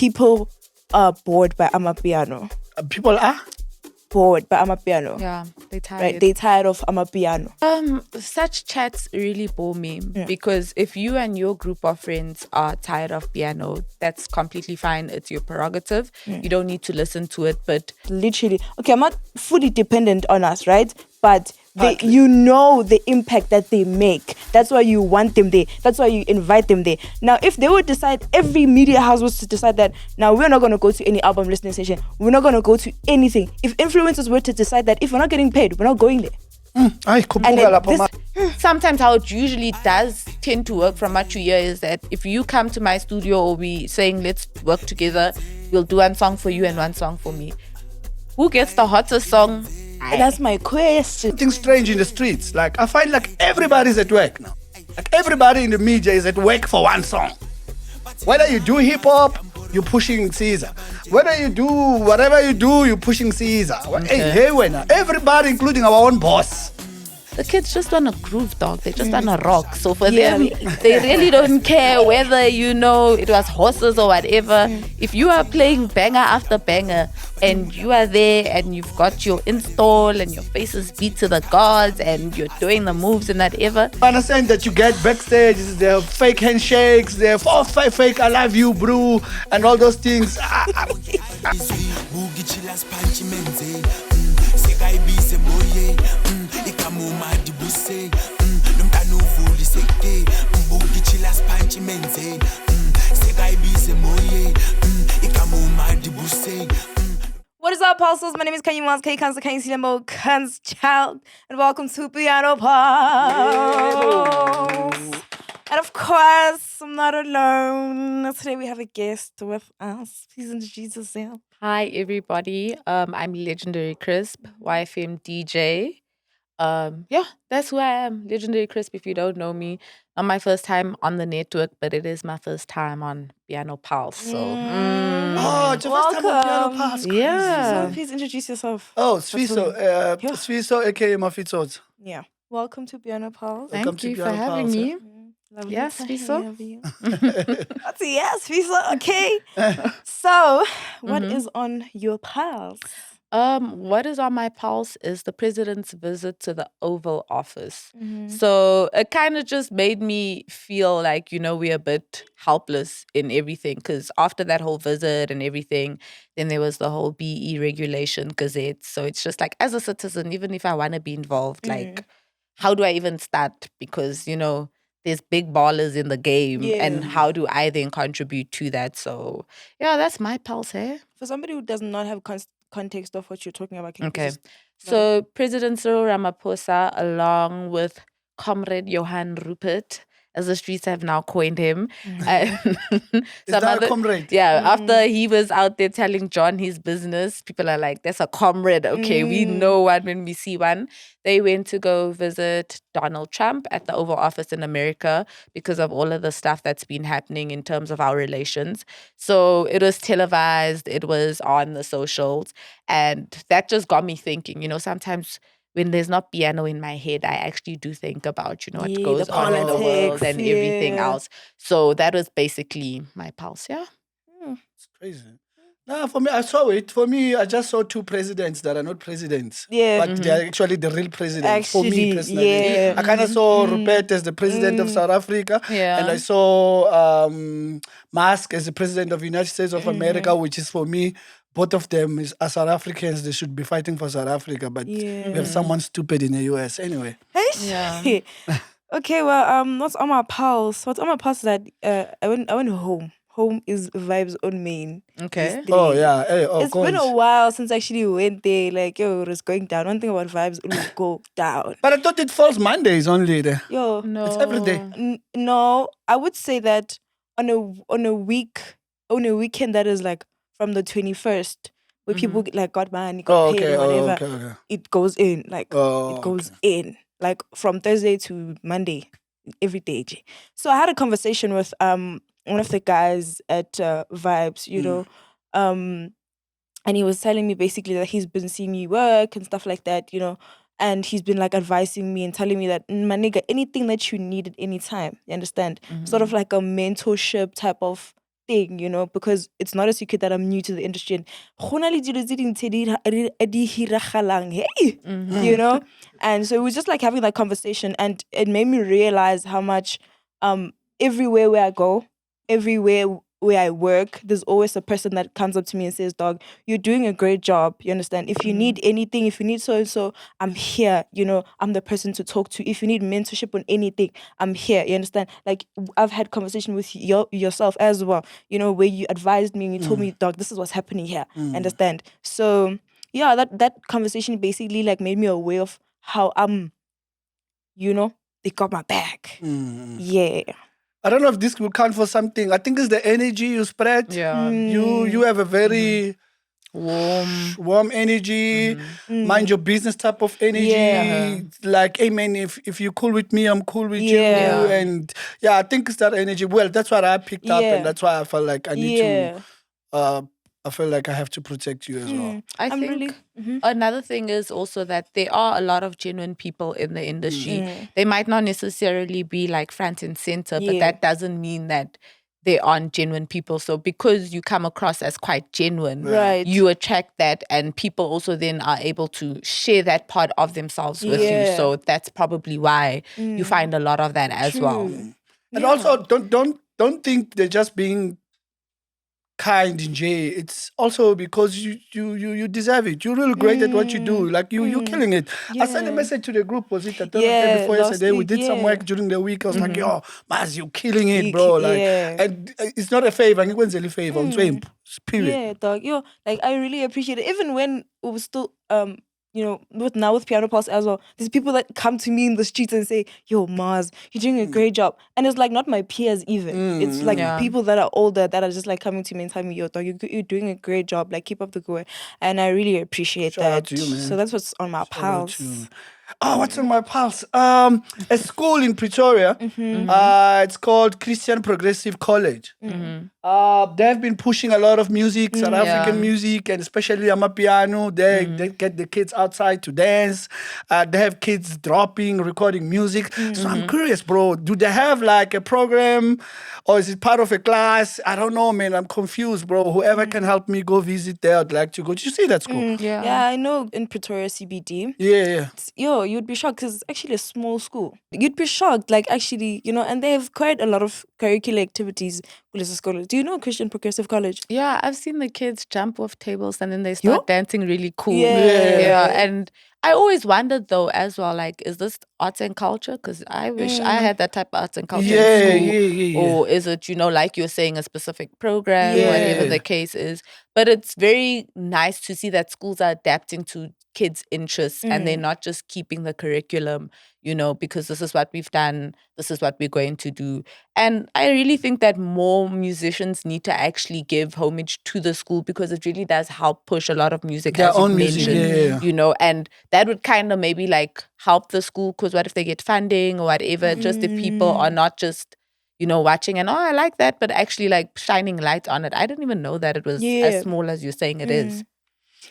people are bored by Amapiano. People are Bored by Amapiano. Yeah, they tired. Right, they tired of Amapiano. Such chats really bore me because if you and your group of friends are tired of piano, that's completely fine. It's your prerogative. You don't need to listen to it. But Literally, okay, I'm not fully dependent on us, right? But you know the impact that they make. That's why you want them there. That's why you invite them there. Now, if they would decide, every media house was to decide that, now we're not going to go to any album listening session. We're not going to go to anything. If influencers were to decide that if we're not getting paid, we're not going there. sometimes how it usually does tend to work from what you hear is that if you come to my studio or we saying let's work together, we'll do one song for you and one song for me. Who gets the hottest song? That's my question. Something strange in the streets. Like I find like everybody's at work now. Like everybody in the media is at work for one song. Whether you do hip hop, you're pushing Caesar. Whether you do whatever you do, you're pushing Caesar. Hey, everybody, including our own boss. The kids just want a groove, dog. They just want a rock. So for them, they really don't care whether, you know, it was horses or whatever. If you are playing banger after banger and you are there and you've got your install and your face is beat to the gods and you're doing the moves and whatever. I understand that you get backstage, there are fake handshakes, there are fake I love you, bro, and all those things. What is up, Pulses? My name is Kanye Mons, K Kansa, Kanye Silemo, Kans Child, and welcome to Piano Pulse. And of course, I'm not alone. Today we have a guest with us. Please introduce yourself. Hi, everybody. I'm Legendary Crisp, YFM DJ. That's who I am. Legendary Crisp, if you don't know me. Not my first time on the network, but it is my first time on Piano Pulse. So, Oh, it's your first time on Piano Pulse. yeah. So please introduce yourself. Oh, Sfiso, Sfiso, aka Mafitsot. Yeah. Welcome to Piano Pulse. Welcome Thank to you for Piano having Pulse, me. Lovely Yes, to Fiso. have you. Yes, Fiso. Okay. So, what is on your pulse? What is on my pulse is the president's visit to the Oval Office. So it kind of just made me feel like, you know, we're a bit helpless in everything because after that whole visit and everything, then there was the whole BE regulation gazette. So it's just like, as a citizen, even if I want to be involved, like, how do I even start? Because, you know, there's big ballers in the game and how do I then contribute to that? So, yeah, that's my pulse, eh? For somebody who does not have context of what you're talking about, can you Okay. just- So President Cyril Ramaphosa, along with Comrade Johan Rupert, as the streets have now coined him. Is that a comrade? Yeah, after he was out there telling John his business, people are like, that's a comrade. Okay, we know one when we see one. They went to go visit Donald Trump at the Oval Office in America because of all of the stuff that's been happening in terms of our relations. So it was televised, it was on the socials, and that just got me thinking, you know, sometimes when there's not piano in my head, I actually do think about, you know, what goes the on in the world politics, and everything yeah. else. So that was basically my pulse, yeah. It's crazy. No, for me, I saw it. For me, I just saw two presidents that are not presidents. Yeah. But they're actually the real presidents. For me Actually, personally. yeah. I kind of saw Rupert as the president of South Africa. Yeah. And I saw Musk as the president of the United States of America, which is for me, both of them are South Africans. They should be fighting for South Africa. But we have someone stupid in the US. Anyway. Yeah. Okay, well, what's on my pulse? What's on my pulse is that I went home. Home is Vibes on Main. Okay. Oh, yeah. Hey, It's been a while since I actually went there. Like, yo, it was going down. One thing about Vibes, it will go down. But I thought it falls Mondays only there. Yo, No. It's every day. no, I would say that on a weekend that is like from the 21st, where people like got money, got paid or whatever, okay. it goes in. Like Oh, it goes in. Like from Thursday to Monday, every day. G. So I had a conversation with one of the guys at Vibes, you know, and he was telling me basically that he's been seeing me work and stuff like that, you know, and he's been like advising me and telling me that, my nigga, anything that you need at any time, you understand? Sort of like a mentorship type of thing, you know, because it's not a secret that I'm new to the industry. And go na le dilo tse ding tse di hiragalang, hey, you know. And so it was just like having that conversation, and it made me realize how much everywhere where I go, everywhere where I work, there's always a person that comes up to me and says, "Dog, you're doing a great job." You understand? If you need anything, if you need so and so, I'm here. You know, I'm the person to talk to. If you need mentorship on anything, I'm here. You understand? Like, I've had conversation with yourself as well. You know, where you advised me and you told me, "Dog, this is what's happening here." Understand? So yeah, that conversation basically like made me aware of how you know, they got my back. Yeah. I don't know if this will count for something. I think it's the energy you spread. Yeah. You have a very warm energy, mind your business type of energy. Yeah. Like, hey man, if you're cool with me, I'm cool with Yeah. you. And yeah, I think it's that energy. Well, that's what I picked up, Yeah. and that's why I felt like I need Yeah. to. I feel like I have to protect you as well. I I'm think really- another thing is also that there are a lot of genuine people in the industry. They might not necessarily be like front and center, but Yeah. that doesn't mean that they aren't genuine people. So because you come across as quite genuine, Right. you attract that, and people also then are able to share that part of themselves with you. Yeah. So that's probably why you find a lot of that as well. True. And also, don't think they're just being kind in Jay. It's also because you deserve it. You're really great at what you do. Like you're killing it. I sent a Yeah. message to the group. Was it the Yeah, day before last yesterday? We week, did some yeah. work during the week. I was like, yo, Maz, you're killing it, You bro. ki- Like, yeah. and it's not a favor. It wasn't a favor. It's period. Yeah, dog. Yo, like I really appreciate it. Even when it was still you know, with Piano Pulse as well, there's people that come to me in the streets and say, "Yo, Mars, you're doing a great job." And it's like not my peers even. It's like Yeah. people that are older that are just like coming to me and telling me, "Yo, dog, you're doing a great job. Like keep up the good work." And I really appreciate Shout that. out to you, man. So that's what's on my Shout out pulse. to- Oh, what's on my pulse? A school in Pretoria. It's called Christian Progressive College. They've been pushing a lot of music, South African music, and especially Amapiano. They get the kids outside to dance. They have kids dropping, recording music. So I'm curious, bro. Do they have like a program, or is it part of a class? I don't know, man. I'm confused, bro. Whoever can help me go visit there, I'd like to go. Did you see that school? Yeah, I know in Pretoria CBD. Yeah. Yo, you'd be shocked because it's actually a small school. You'd be shocked, like actually, you know, and they have quite a lot of curricular activities. Do you know Christian Progressive College? Yeah, I've seen the kids jump off tables and then they start dancing really cool. Yeah. And I always wondered though as well, like, is this arts and culture? Because I wish I had that type of arts and culture in school. Yeah. Or is it, you know, like you're saying, a specific program, whatever Yeah. the case is. But it's very nice to see that schools are adapting to kids' interests and they're not just keeping the curriculum, you know, because this is what we've done, this is what we're going to do. And I really think that more musicians need to actually give homage to the school because it really does help push a lot of music, Their as you own music, mentioned, you know, and that would kind of maybe like help the school because what if they get funding or whatever, just if people are not just, you know, watching and, oh, I like that, but actually like shining light on it. I didn't even know that it was as small as you're saying it is.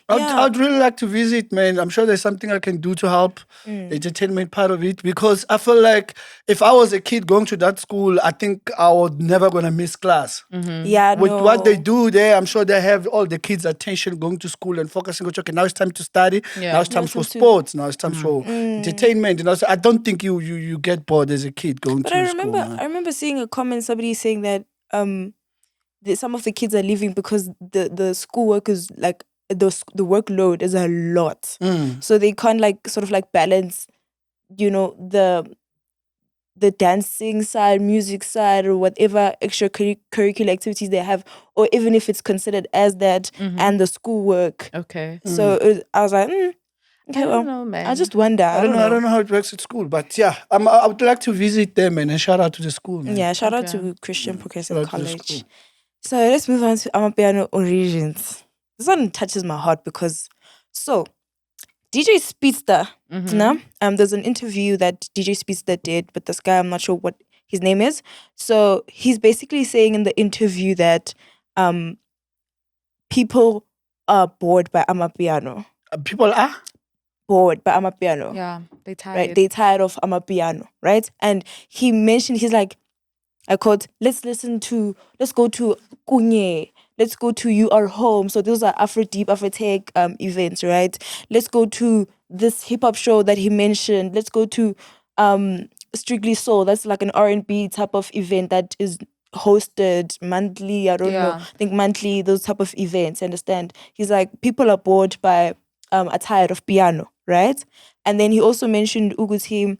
I'd really like to visit, man. I'm sure there's something I can do to help the entertainment part of it because I feel like if I was a kid going to that school, I think I would never gonna miss class. Yeah, With no. what they do there, I'm sure they have all the kids' attention going to school and focusing on, okay, now it's time to study, now it's time for sports, now it's time for entertainment. You know, so I don't think you get bored as a kid going But to I school. remember, Man. I remember seeing a comment, somebody saying that some of the kids are leaving because the schoolwork is like the workload is a lot, so they can't like sort of like balance, you know, the dancing side, music side, or whatever extracurricular activities they have, or even if it's considered as that and the schoolwork. Okay. So I was like, okay, I well, don't know, man. I just wonder. I don't know how it works at school, but yeah, I would like to visit them, man, and shout out to the school, man. Yeah, shout out Okay. to Christian Progressive Shout out to the College. school. So let's move on to Amapiano Origins. This one touches my heart because DJ Speedsta, there's an interview that DJ Speedsta did with this guy. I'm not sure what his name is. So he's basically saying in the interview that people are bored by Amapiano. People are? Bored by Amapiano. Yeah, they tired. Right? They tired of Amapiano, right? And he mentioned, he's like, I quote, let's go to Kunye. Let's go to You Are Home. So those are Afro Deep, Afro Tech events, right? Let's go to this hip hop show that he mentioned. Let's go to Strictly Soul. That's like an R&B type of event that is hosted monthly. I don't know. I think monthly, those type of events, understand? He's like, people are bored by are tired of piano, right? And then he also mentioned Uguti,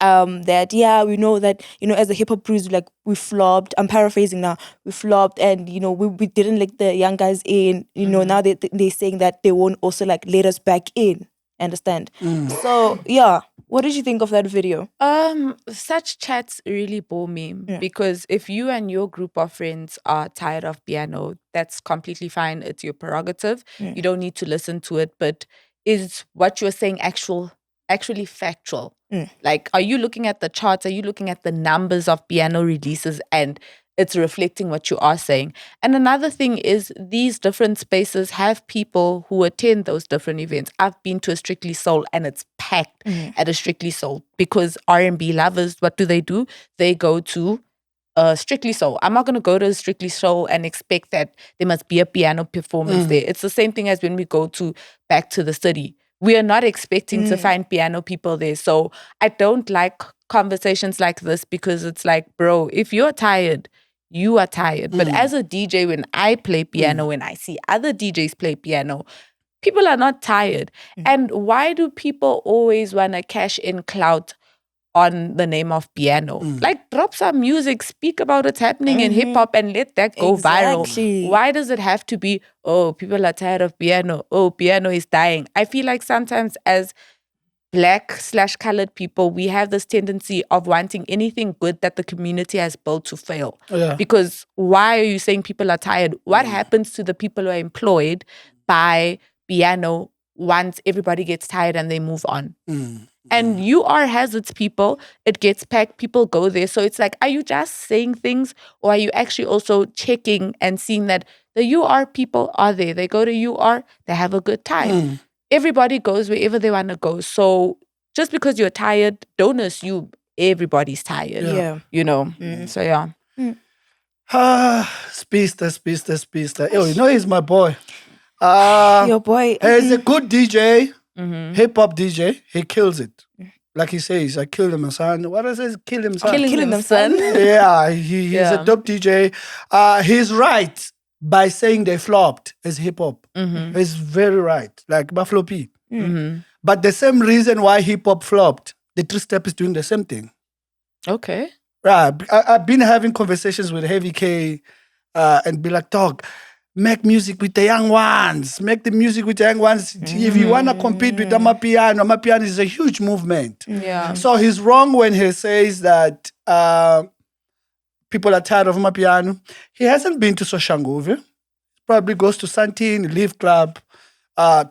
that we know that, as a hip hop producer, like, we flopped. I'm paraphrasing now. We flopped, and we didn't let the young guys in. Now they're saying that they won't also like let us back in. Understand? So what did you think of that video? Such chats really bore me because if you and your group of friends are tired of piano, that's completely fine. It's your prerogative. You don't need to listen to it. But is what you're saying actually factual? Like, are you looking at the charts? Are you looking at the numbers of piano releases and it's reflecting what you are saying? And another thing is these different spaces have people who attend those different events. I've been to a Strictly Soul and it's packed at a Strictly Soul because R&B lovers, what do? They go to Strictly Soul. I'm not going to go to a Strictly Soul and expect that there must be a piano performance there. It's the same thing as when we go to Back to the City. We are not expecting to find piano people there. So I don't like conversations like this because it's like, bro, if you're tired, you are tired. But as a DJ, when I play piano, when I see other DJs play piano, people are not tired. And why do people always want to cash in clout on the name of piano? Like, drop some music, speak about what's happening in hip hop and let that go viral. Why does it have to be, oh, people are tired of piano, oh, piano is dying? I feel like sometimes as Black/colored people, we have this tendency of wanting anything good that the community has built to fail. Because why are you saying people are tired? What happens to the people who are employed by piano once everybody gets tired and they move on? And UR has its people, it gets packed, people go there. So it's like, are you just saying things or are you actually also checking and seeing that the UR people are there? They go to UR, they have a good time. Everybody goes wherever they want to go. So just because you're tired, don't assume everybody's tired. So yeah. Speedsta. Oh, he's my boy. Your boy. He's a good DJ, hip hop DJ. He kills it. Like he says, I killed him, son. What does it? Kill him, son. Killing them, son. Yeah, he's a dope DJ. He's right by saying they flopped as hip hop. He's very right. Like Buffalo P. But the same reason why hip hop flopped, the 3-Step is doing the same thing. Okay. Right. I've been having conversations with Heavy K and be like, dog, make music with the young ones. Make the music with the young ones. If you want to compete with Amapiano is a huge movement. Yeah. So he's wrong when he says that people are tired of Amapiano. He hasn't been to Soshanguve. Probably goes to Santine, Leaf Club.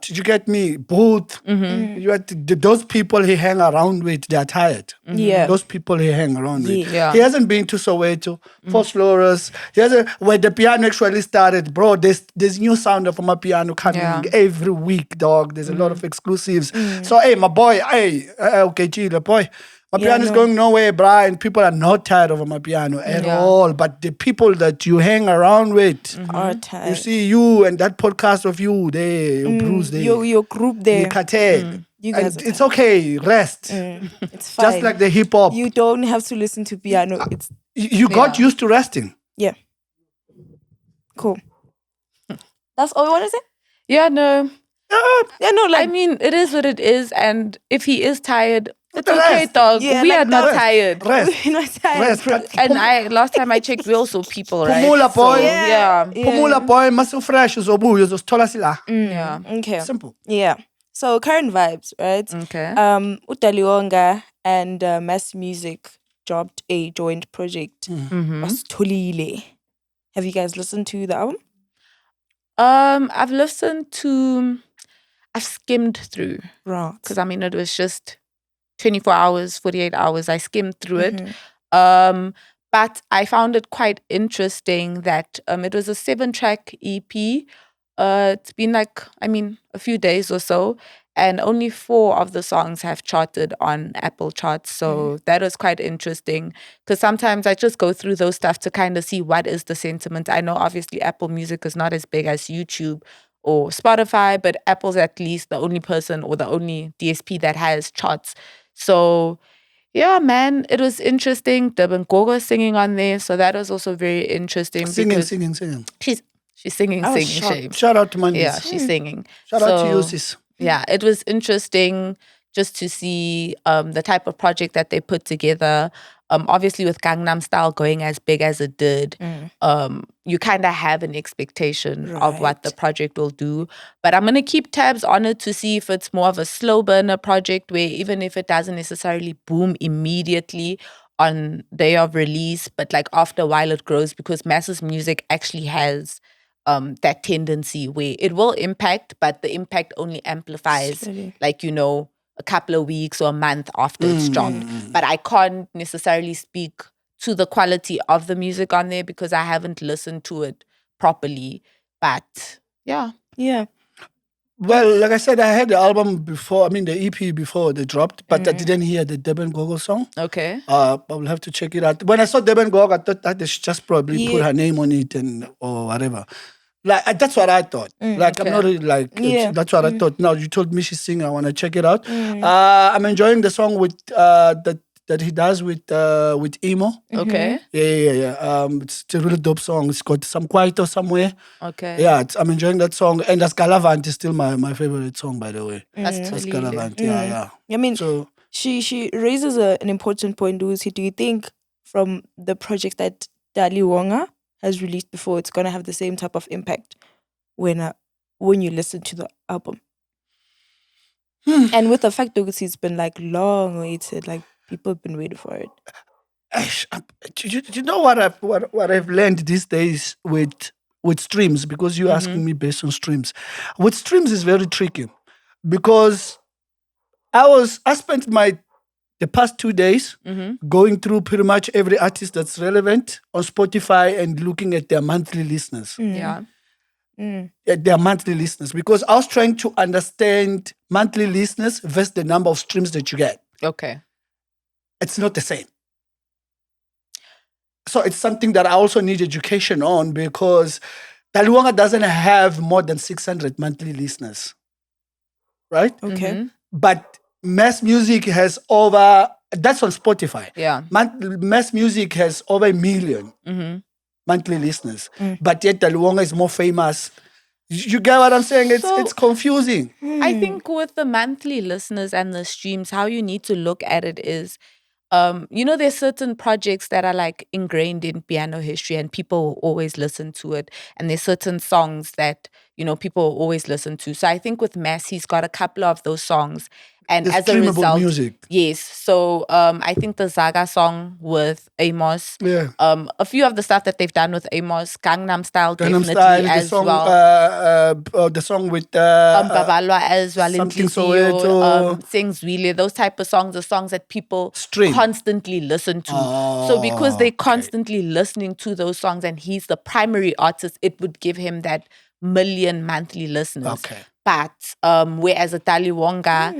Did you get me? Booth. Those people he hang around with, they're tired. Yeah. Those people he hang around with. Yeah. He hasn't been to Soweto, Fort Lawrence. He hasn't, where the piano actually started, bro, there's new sound of my piano coming every week, dog. There's a lot of exclusives. So, hey, my boy, okay, chill, boy. My piano is going nowhere, bruh, and people are not tired of my piano at all. But the people that you hang around with are tired. You see you and that podcast of you there, your Bruce there. Your group there. You cartel. You guys it's okay, rest. It's fine. Just like the hip hop. You don't have to listen to piano. It's You got used to resting. Yeah. Cool. That's all you want to say? Yeah, no. Like, I mean, it is what it is. And if he is tired, it's Rest. okay, dog. Yeah, we like are not Rest. tired. Rest. you're not tired. Rest. And last time I checked, we also people, right? Pumula, boy. So, yeah. Pumula, boy. Maso fresh. Uzobuya. Uzosithola sila. Yeah. Okay. Simple. Yeah. So current vibes, right? Okay. Utaliwonga and Mass Music dropped a joint project. Masitholile. Have you guys listened to the album? I've skimmed through. Right. Because I mean, it was just 24 hours, 48 hours. I skimmed through it. But I found it quite interesting that it was a 7-track EP. It's been a few days or so. and only 4 of the songs have charted on Apple charts. So that was quite interesting, because sometimes I just go through those stuff to kind of see what is the sentiment. I know obviously Apple Music is not as big as YouTube or Spotify, but Apple's at least the only person or the only DSP that has charts. So yeah, man, it was interesting. Durban Gogo singing on there, so that was also very interesting. Singing. She's singing, I was singing. shocked. Shame. Shout out to Mandis. Yeah, she's singing. Shout out to you, sis. Yeah, it was interesting just to see the type of project that they put together. Obviously, with Gangnam Style going as big as it did, you kind of have an expectation of what the project will do. But I'm going to keep tabs on it to see if it's more of a slow burner project, where even if it doesn't necessarily boom immediately on day of release, but like after a while it grows, because Masses music actually has that tendency where it will impact, but the impact only amplifies Slowly. like, a couple of weeks or a month after it's dropped. But I can't necessarily speak to the quality of the music on there because I haven't listened to it properly. But yeah. Yeah. Well, like I said, I had the album before, the EP before they dropped, but I didn't hear the Durban Gogo song. Okay. I will have to check it out. When I saw Durban Gogo, I thought that they should just probably put her name on it or whatever. Like, that's what I thought. Like, I'm not really like, that's what I thought. Now, you told me she's singing. I want to check it out. I'm enjoying the song with that he does with Emo. Okay. Yeah. It's a really dope song. It's got some Kwaito somewhere. Okay. Yeah, I'm enjoying that song. And Das Galavant is still my favorite song, by the way. That's Das totally Galavant, yeah. I mean, So, she raises an important point, Lucy. Do you think from the project that Dali Wonga has released before, it's going to have the same type of impact when you listen to the album? And with the fact that it's been like long waited, like people have been waiting for it. You know what I've learned these days with streams, because you're asking me based on streams. With streams is very tricky, because I spent the past 2 days going through pretty much every artist that's relevant on Spotify and looking at their monthly listeners. Yeah. Their monthly listeners, because I was trying to understand monthly listeners versus the number of streams that you get. Okay. It's not the same. So it's something that I also need education on, because Taluanga doesn't have more than 600 monthly listeners, right? Okay. But Mass Music has over, that's on Spotify. Yeah. Mass Music has over 1 million monthly listeners. But yet Taluanga is more famous. You get what I'm saying? It's confusing. I think with the monthly listeners and the streams, how you need to look at it is, there's certain projects that are like ingrained in piano history and people will always listen to it. And there's certain songs that, people will always listen to. So I think with Mass, he's got a couple of those songs. And The as a streamable result, music. yes. So I think the Zaga song with Amos, a few of the stuff that they've done with Amos, Gangnam Style definitely as the song, well. The song with Babalwa as well, something Soweto, Sing Zwile, those type of songs are songs that people Stream. constantly listen to. So because they're constantly listening to those songs and he's the primary artist, it would give him that 1 million monthly listeners. Okay. But whereas a Taliwonga,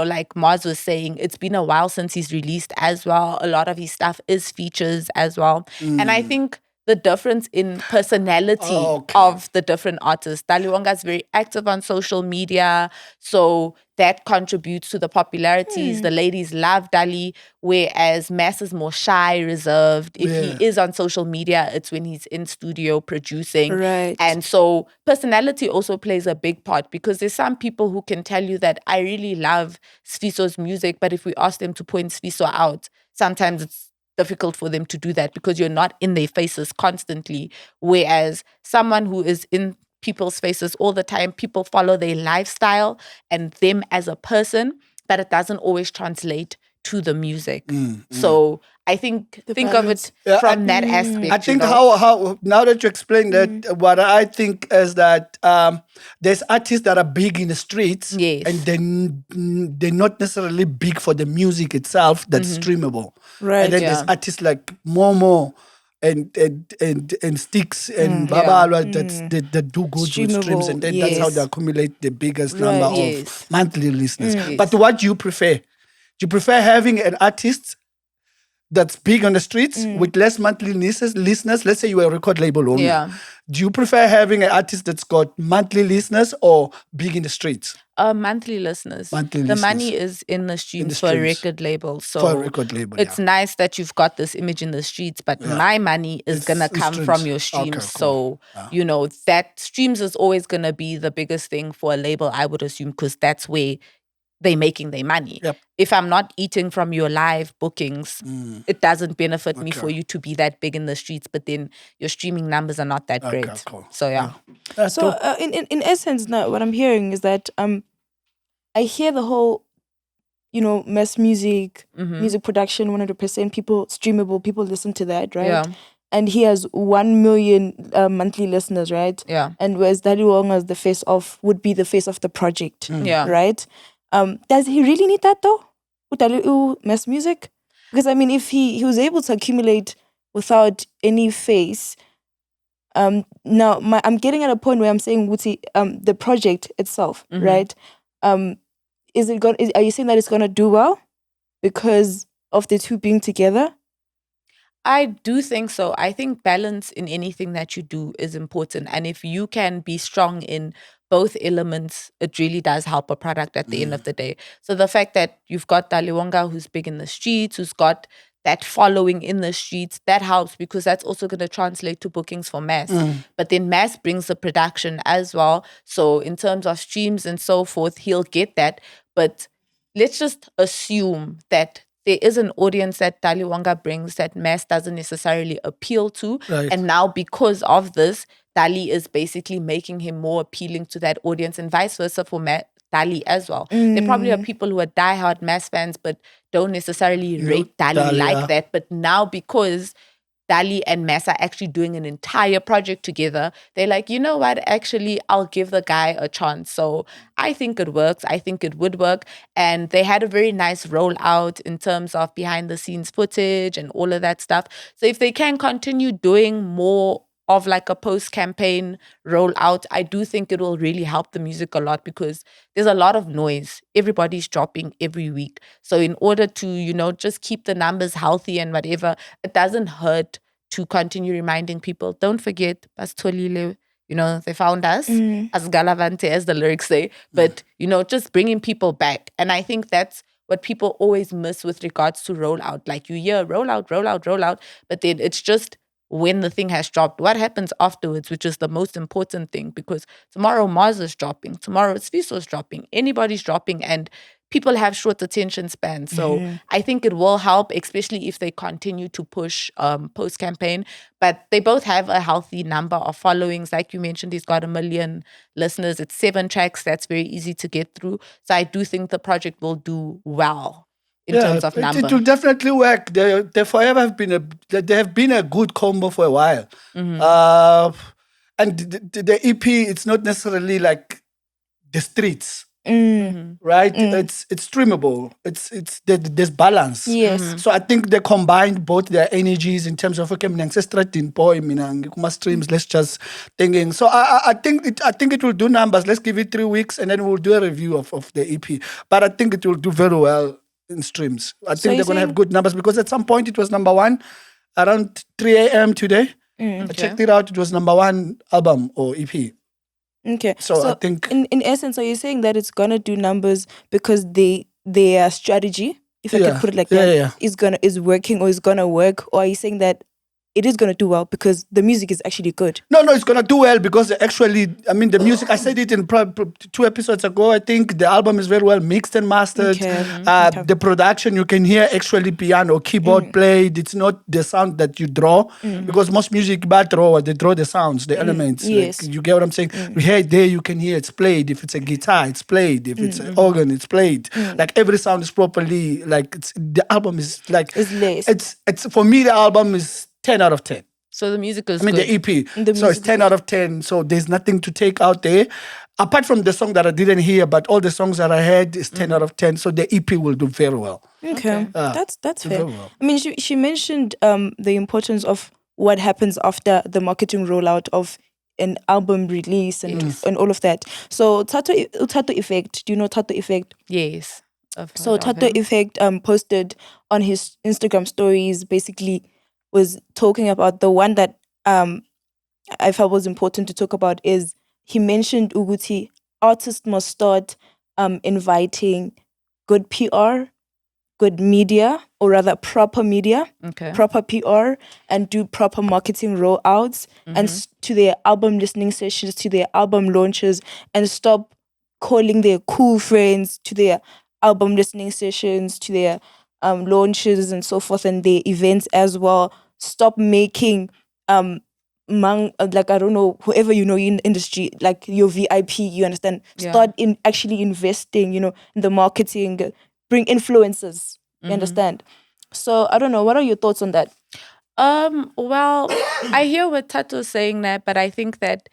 like Maz was saying, it's been a while since he's released as well. A lot of his stuff is features as well. And I think the difference in personality of the different artists. Taliwonga is very active on social media, so that contributes to the popularities. The ladies love Dali, whereas Mass is more shy, reserved. If he is on social media, it's when he's in studio producing. Right. And so personality also plays a big part, because there's some people who can tell you that I really love Sfiso's music, but if we ask them to point Sfiso out, sometimes it's difficult for them to do that because you're not in their faces constantly. Whereas someone who is in people's faces all the time, people follow their lifestyle and them as a person, but it doesn't always translate to the music. So I think of it from that aspect. I think how now that you explained that, what I think is that there's artists that are big in the streets, and they're not necessarily big for the music itself that's streamable. Right. And then there's artists like Momo and Sticks and Yeah. Babalwa that do good with streams, Streamable, and then that's how yes. they accumulate the biggest Right, number yes. of monthly listeners. Yes. But what do you prefer? Do you prefer having an artist that's big on the streets with less monthly listeners? Let's say you are a record label owner. Yeah. Do you prefer having an artist that's got monthly listeners or big in the streets? Monthly listeners. Monthly the listeners. money is in the streams for a streams. record label. So For a record label, it's yeah. nice that you've got this image in the streets, but my money is It's gonna in come streams. from your streams. Okay, cool. So that streams is always gonna be the biggest thing for a label, I would assume, because that's where they're making their money. Yep. If I'm not eating from your live bookings, it doesn't benefit me for you to be that big in the streets, but then your streaming numbers are not that great. Cool. So yeah. That's So dope. in essence, now what I'm hearing is that I hear the whole, mass music, music production, 100% people streamable, people listen to that, right? Yeah. And he has 1 million monthly listeners, right? Yeah. And whereas Daddy Wong as would be the face of the project, Yeah. right? Does he really need that though? Mass music? Because I mean, if he was able to accumulate without any face, now I'm getting at a point where I'm saying, Wuti, the project itself, right? Are you saying that it's gonna do well because of the two being together? I do think so. I think balance in anything that you do is important. And if you can be strong in both elements, it really does help a product at the end of the day. So the fact that you've got Daliwonga who's big in the streets, who's got that following in the streets, that helps because that's also going to translate to bookings for Mass. But then Mass brings the production as well. So in terms of streams and so forth, he'll get that. But let's just assume that there is an audience that Daliwonga brings that Mass doesn't necessarily appeal to. Right. And now because of this, Dali is basically making him more appealing to that audience and vice versa for Dali as well. There probably are people who are diehard Mass fans but don't necessarily rate Dali like that. But now because Dali and Mass are actually doing an entire project together, they're like, you know what, actually, I'll give the guy a chance. So I think it works. I think it would work. And they had a very nice rollout in terms of behind the scenes footage and all of that stuff. So if they can continue doing more of like a post-campaign rollout, I do think it will really help the music a lot because there's a lot of noise. Everybody's dropping every week. So in order to, just keep the numbers healthy and whatever, it doesn't hurt to continue reminding people, don't forget, Bastolile, they found us, as Galavante, as the lyrics say, but, just bringing people back. And I think that's what people always miss with regards to rollout. Like you hear rollout, but then it's just when the thing has dropped, what happens afterwards, which is the most important thing, because tomorrow Mars is dropping, tomorrow Sfiso is dropping, anybody's dropping, and people have short attention spans. So I think it will help, especially if they continue to push post-campaign. But they both have a healthy number of followings. Like you mentioned, he's got 1 million listeners. It's 7 tracks. That's very easy to get through. So I do think the project will do well in terms of number. It will definitely work. They forever have been they have been a good combo for a while. And the EP, it's not necessarily like the streets, right? It's streamable. There's balance. Yes. So I think they combined both their energies in terms of streams. Let's just thinking. So I think it will do numbers. Let's give it 3 weeks and then we'll do a review of the EP. But I think it will do very well in streams. I think they're going to have good numbers because at some point it was number 1 around 3 a.m. today. I checked it out. It was number 1 album or EP. Okay. So I think in essence, are you saying that it's gonna do numbers because their strategy, if I can put it like that, is working or is gonna work, or are you saying that it is gonna do well because the music is actually good? No, it's gonna do well because the music. I said it in 2 episodes ago. I think the album is very well mixed and mastered. The production, you can hear actually piano, keyboard played. It's not the sound that you draw because most music they draw the sounds, the elements. Yes. Like, you get what I'm saying? We hear it there, you can hear it's played. If it's a guitar, it's played. If it's an organ, it's played. Like every sound is properly the album is like It's laced. It's for me the album is 10 out of 10. So the music is good. The EP. So it's 10 out of 10. So there's nothing to take out there. Apart from the song that I didn't hear, but all the songs that I heard is 10 out of 10. So the EP will do very well. Okay. That's fair. Very well. I mean, she mentioned the importance of what happens after the marketing rollout of an album release and all of that. So Tato Effect, do you know Tato Effect? Yes. So Tato Effect posted on his Instagram stories, basically was talking about the one that I felt was important to talk about is he mentioned Uguti, artists must start inviting good PR, good media, or rather proper media, proper PR, and do proper marketing rollouts and to their album listening sessions, to their album launches, and stop calling their cool friends to their album listening sessions, to their launches and so forth, and their events as well. Stop making like I don't know, whoever you know in the industry, like your VIP, you understand? Start in actually investing, in the marketing, bring influencers. You understand? So I don't know. What are your thoughts on that? Well, I hear what Tato's saying there, but I think that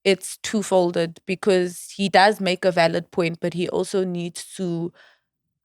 it's twofolded because he does make a valid point, but he also needs to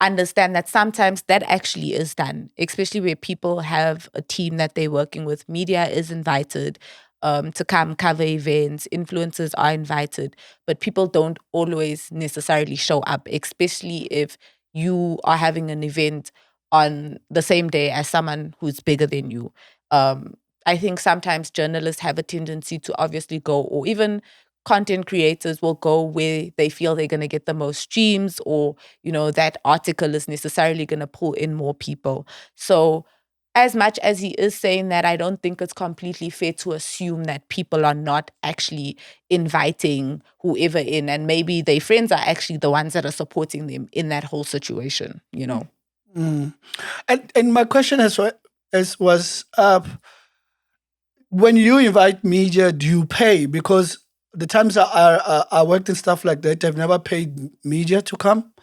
understand that sometimes that actually is done, especially where people have a team that they're working with. Media is invited to come cover events, influencers are invited, but people don't always necessarily show up, especially if you are having an event on the same day as someone who's bigger than you. I think sometimes journalists have a tendency to obviously go, or even content creators will go where they feel they're going to get the most streams, or that article is necessarily going to pull in more people. So as much as he is saying that, I don't think it's completely fair to assume that people are not actually inviting whoever in, and maybe their friends are actually the ones that are supporting them in that whole situation. And my question was when you invite media, do you pay? Because the times I worked in stuff like that, I've never paid media to come.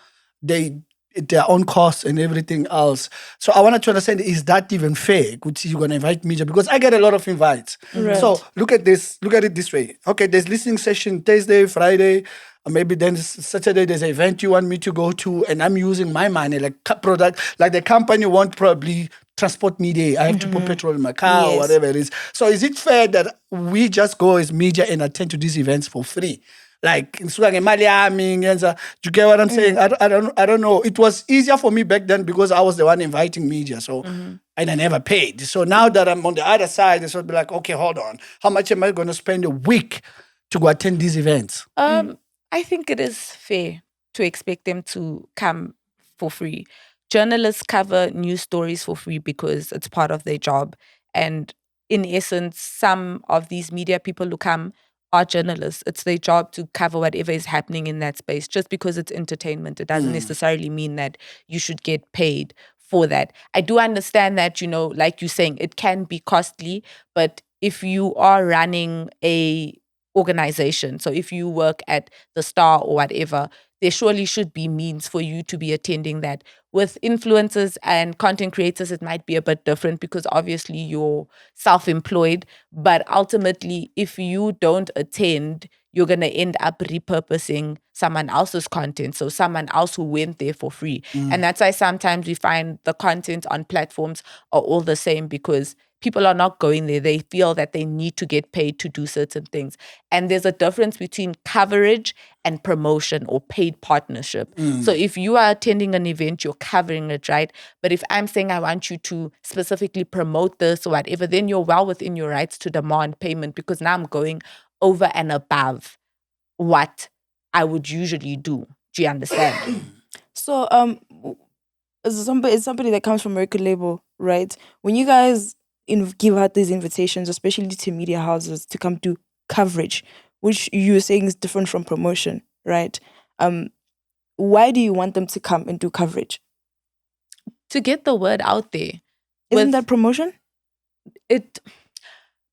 Their own costs and everything else. So I wanted to understand, is that even fair? Could you're going to invite media? Because I get a lot of invites. Right. So look at it this way. Okay, there's listening session Thursday, Friday, or maybe then Saturday there's an event you want me to go to, and I'm using my money, like product, like the company won't probably transport me there. I have to put petrol in my car or whatever it is. So is it fair that we just go as media and attend to these events for free? Like, do you get what I'm saying? I don't know. It was easier for me back then because I was the one inviting media, so and I never paid. So now that I'm on the other side, it's sort of be like, okay, hold on, how much am I going to spend a week to go attend these events? I think it is fair to expect them to come for free. Journalists cover news stories for free because it's part of their job, and in essence, some of these media people who come are journalists. It's their job to cover whatever is happening in that space. Just because it's entertainment, it doesn't necessarily mean that you should get paid for that. I do understand that, like you're saying, it can be costly, but if you are running a organization, so if you work at the Star or whatever, there surely should be means for you to be attending that. With influencers and content creators, it might be a bit different because obviously you're self-employed. But ultimately, if you don't attend, you're going to end up repurposing someone else's content. So someone else who went there for free. And that's why sometimes we find the content on platforms are all the same because people are not going there. They feel that they need to get paid to do certain things. And there's a difference between coverage and promotion or paid partnership. So if you are attending an event, you're covering it, right? But if I'm saying I want you to specifically promote this or whatever, then you're well within your rights to demand payment because now I'm going over and above what I would usually do. Do you understand? So as somebody that comes from a record label, right? When you guys give out these invitations, especially to media houses, to come do coverage, which you're saying is different from promotion, right? Why do you want them to come and do coverage? To get the word out there. Isn't that promotion?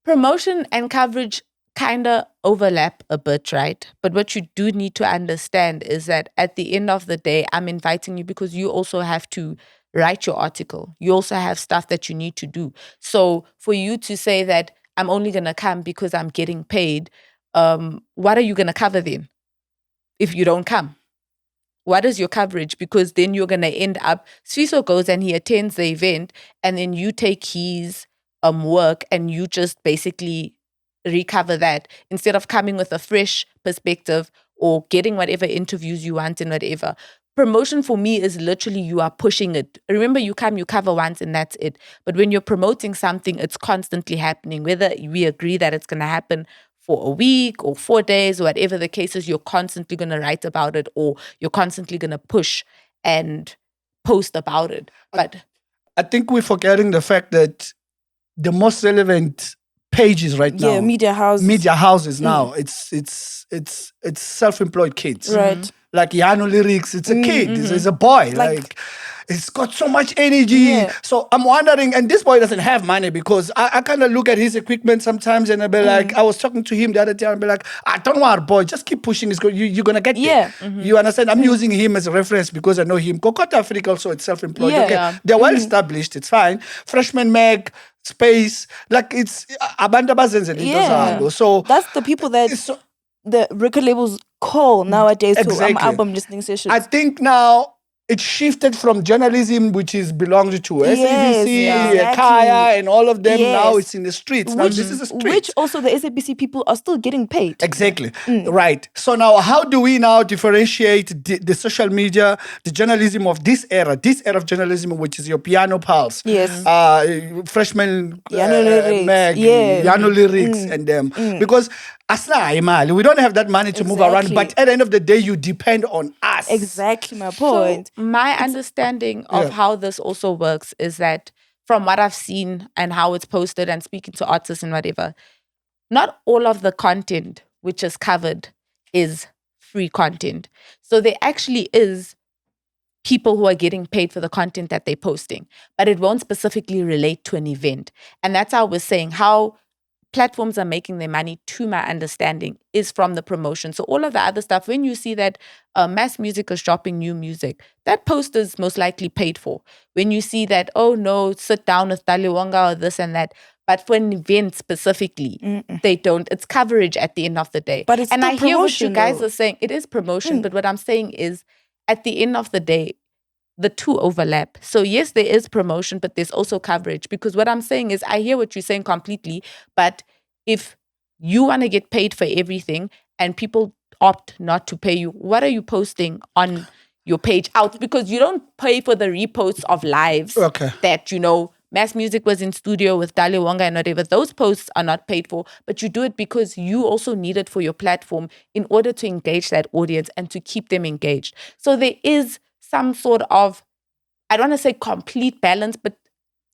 Promotion and coverage kind of overlap a bit, right? But what you do need to understand is that at the end of the day, I'm inviting you because you also have to write your article. You also have stuff that you need to do. So for you to say that I'm only going to come because I'm getting paid, what are you going to cover then if you don't come? What is your coverage? Because then you're going to end up, Sfiso goes and he attends the event and then you take his work and you just basically recover that instead of coming with a fresh perspective or getting whatever interviews you want and whatever. Promotion for me is literally you are pushing it. Remember, you cover once and that's it. But when you're promoting something, it's constantly happening. Whether we agree that it's going to happen for a week or 4 days or whatever the case is, you're constantly going to write about it or you're constantly going to push and post about it. But I think we're forgetting the fact that the most relevant pages right now, media houses now, it's self-employed kids, right? Like Yano Lyrics, it's a kid, it's a boy, like it's got so much energy. Yeah. So I'm wondering, and this boy doesn't have money because I kind of look at his equipment sometimes and I'll be like, I was talking to him the other day and be like, I don't worry, boy, just keep pushing. You're going to get there. You understand? I'm using him as a reference because I know him. Kokota Africa also, it's self-employed. Yeah. Okay. Yeah. They're well established, it's fine. Freshman MacG, Space, like it's abantu abazenze into zabo. So that's the people that the record labels call nowadays to album listening sessions. I think now it shifted from journalism, which is belonged to SABC, Kaya, and all of them. Now it's in the streets. Now this is a street. Which also the SABC people are still getting paid. Exactly. Right. So now how do we now differentiate the social media, the journalism of this era of journalism, which is your piano pals, freshman MacG, Yano Lyrics, and them. Because we don't have that money to move around, but at the end of the day, you depend on us. Exactly my point. So my understanding of how this also works is that from what I've seen and how it's posted and speaking to artists and whatever, not all of the content which is covered is free content. So there actually is people who are getting paid for the content that they're posting, but it won't specifically relate to an event. And that's how we're saying how platforms are making their money, to my understanding, is from the promotion. So all of the other stuff, when you see that Mass Music is dropping new music, that post is most likely paid for. When you see that, oh no, sit down with Daliwonga or this and that, but for an event specifically, they don't. It's coverage at the end of the day. But it's and still I hear what you promotion, guys though. are saying. It is promotion, but what I'm saying is, at the end of the day, the two overlap. So yes, there is promotion, but there's also coverage. Because what I'm saying is, I hear what you're saying completely, but if you want to get paid for everything and people opt not to pay you, what are you posting on your page out? Because you don't pay for the reposts of lives that, Mass Music was in studio with Daliwonga and whatever. Those posts are not paid for, but you do it because you also need it for your platform in order to engage that audience and to keep them engaged. So there is some sort of, I don't want to say complete balance, but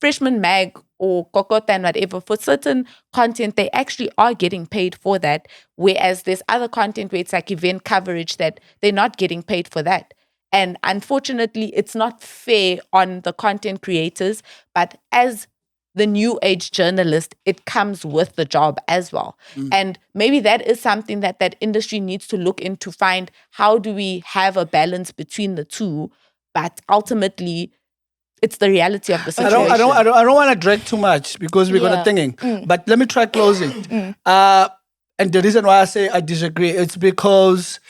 freshman MacG or Kokota and whatever, for certain content, they actually are getting paid for that. Whereas there's other content where it's like event coverage that they're not getting paid for that. And unfortunately, it's not fair on the content creators, but as the new age journalist, it comes with the job as well. And maybe that is something that industry needs to look into, find how do we have a balance between the two, but ultimately it's the reality of the situation. I don't want to drag too much because we're gonna thinking. But let me try close it. And the reason why I say I disagree, it's because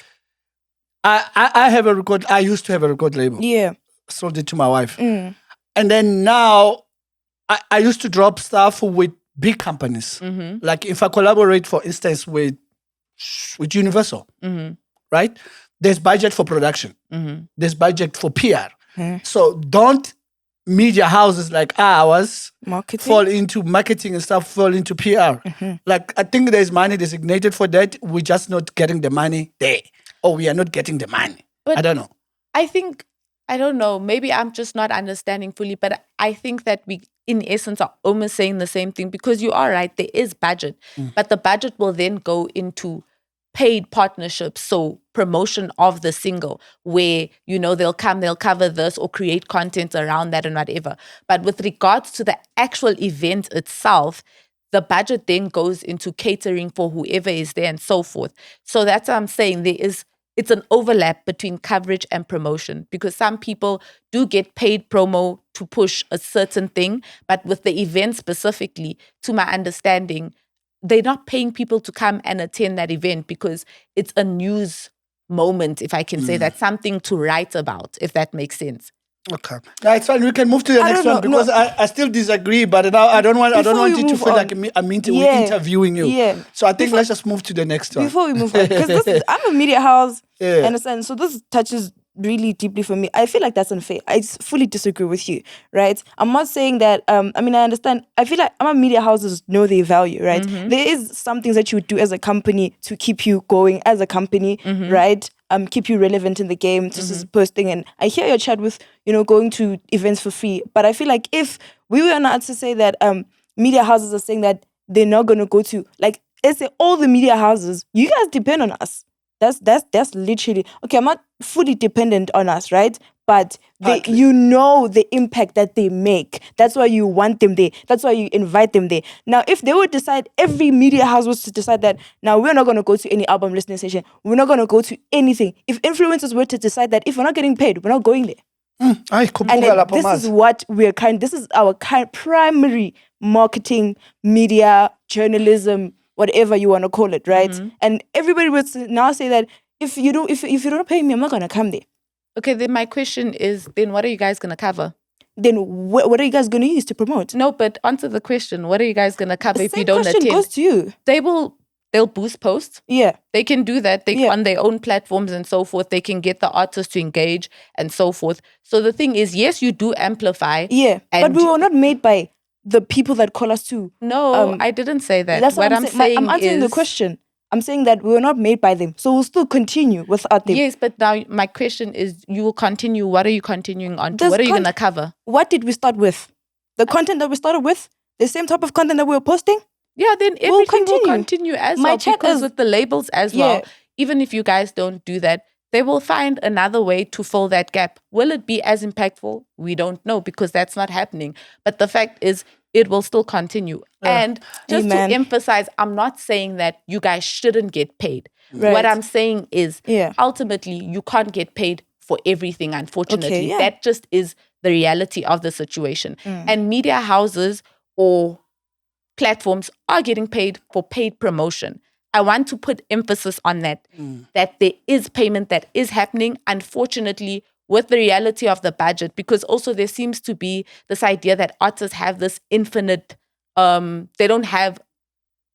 I have a record. I used to have a record label. Yeah. Sold it to my wife. And then now I used to drop stuff with big companies. Like if I collaborate, for instance, with Universal, right? There's budget for production. There's budget for PR. So don't media houses like ours fall into marketing and stuff, fall into PR. Like I think there's money designated for that. We're just not getting the money there. Or we are not getting the money. But I don't know. I don't know. Maybe I'm just not understanding fully, but I think that we, in essence, are almost saying the same thing, because you are right, there is budget, but the budget will then go into paid partnerships, so promotion of the single, where, they'll cover this or create content around that and whatever. But with regards to the actual event itself, the budget then goes into catering for whoever is there and so forth. So that's what I'm saying. It's an overlap between coverage and promotion, because some people do get paid promo to push a certain thing, but with the event specifically, to my understanding, they're not paying people to come and attend that event because it's a news moment, if I can say that, something to write about, if that makes sense. Okay. No, it's fine. We can move to the next one because I still disagree, but now I don't want it to feel like we're interviewing you. Yeah. So I think let's just move to the next one. Before we move on, because I'm a media house, understand? So this touches really deeply for me. I feel like that's unfair. I fully disagree with you, right? I'm not saying that, I understand. I feel like media houses know their value, right? Mm-hmm. There is some things that you would do as a company to keep you going as a company, right? Keep you relevant in the game, just posting. And I hear your chat with, going to events for free. But I feel like if we were not to say that media houses are saying that they're not going to go to, like, let's say all the media houses, you guys depend on us. That's literally, okay, I'm not fully dependent on us, right? But the impact that they make. That's why you want them there. That's why you invite them there. Now, if they would decide, every media house was to decide that, now we're not going to go to any album listening session. We're not going to go to anything. If influencers were to decide that if we're not getting paid, we're not going there. This is our primary marketing, media, journalism, whatever you want to call it, right? And everybody would now say that if you don't pay me, I'm not going to come there. Okay, then my question is, then what are you guys going to cover? Then what are you guys going to use to promote? No, but answer the question. What are you guys going to cover if you don't attend? The same question goes to you. They'll boost posts. Yeah. They can do that. On their own platforms and so forth. They can get the artists to engage and so forth. So the thing is, yes, you do amplify. Yeah, but we were not made by the people that call us to. No, I didn't say that. That's what I'm saying. I'm answering the question. I'm saying that we were not made by them. So we'll still continue without them. Yes, but now my question is, you will continue. What are you continuing on to? What are you going to cover? What did we start with? The content that we started with? The same type of content that we were posting? Yeah, then everything will continue as well. Because with the labels as well, even if you guys don't do that, they will find another way to fill that gap. Will it be as impactful? We don't know because that's not happening. But the fact is, it will still continue. And just to emphasize, I'm not saying that you guys shouldn't get paid. Right. What I'm saying is, ultimately, you can't get paid for everything, unfortunately. Okay, that just is the reality of the situation. And media houses or platforms are getting paid for paid promotion. I want to put emphasis on that, that there is payment that is happening, unfortunately, with the reality of the budget, because also there seems to be this idea that artists have this infinite, they don't have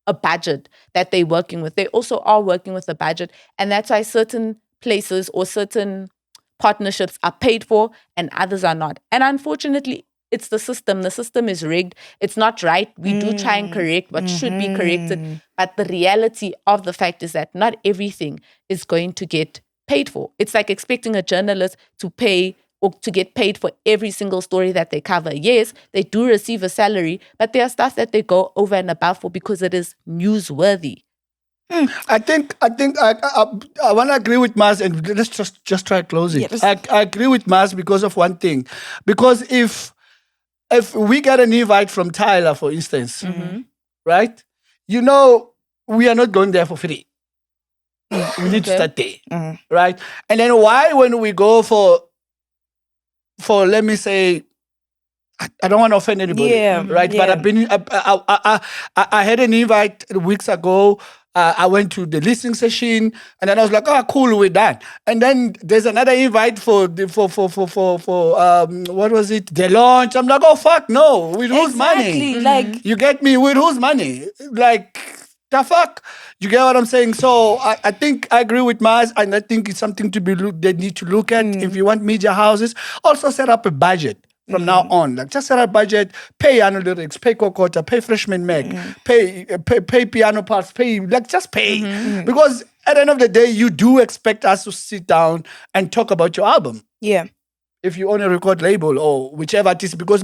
a budget that they're working with. They also are working with a budget. And that's why certain places or certain partnerships are paid for and others are not. And unfortunately, it's the system. The system is rigged. It's not right. We do try and correct what should be corrected. But the reality of the fact is that not everything is going to get paid for. It's like expecting a journalist to pay or to get paid for every single story that they cover. Yes, they do receive a salary, but there are stuff that they go over and above for because it is newsworthy. I think I want to agree with Maz, and let's just try closing. Yes. I agree with Maz because of one thing. Because if we get an invite from Tyler, for instance, right? We are not going there for free. We need to start there, right? And then why, when we go for let me say, I don't want to offend anybody, right? But I've been, I had an invite weeks ago. I went to the listening session, and then I was like, "Oh, cool, we're done." And then there's another invite for what was it? The launch. I'm like, "Oh fuck, no! With whose money? Like, you get me? With whose money? Like, the fuck? You get what I'm saying?" So I think I agree with Maz, and I think it's something they need to look at. If you want media houses, also set up a budget. From now on, like, just set a budget, pay analytics, pay Kokota, pay Freshman Meg, pay piano parts, just pay. Because at the end of the day, you do expect us to sit down and talk about your album. Yeah. If you own a record label or whichever artist, because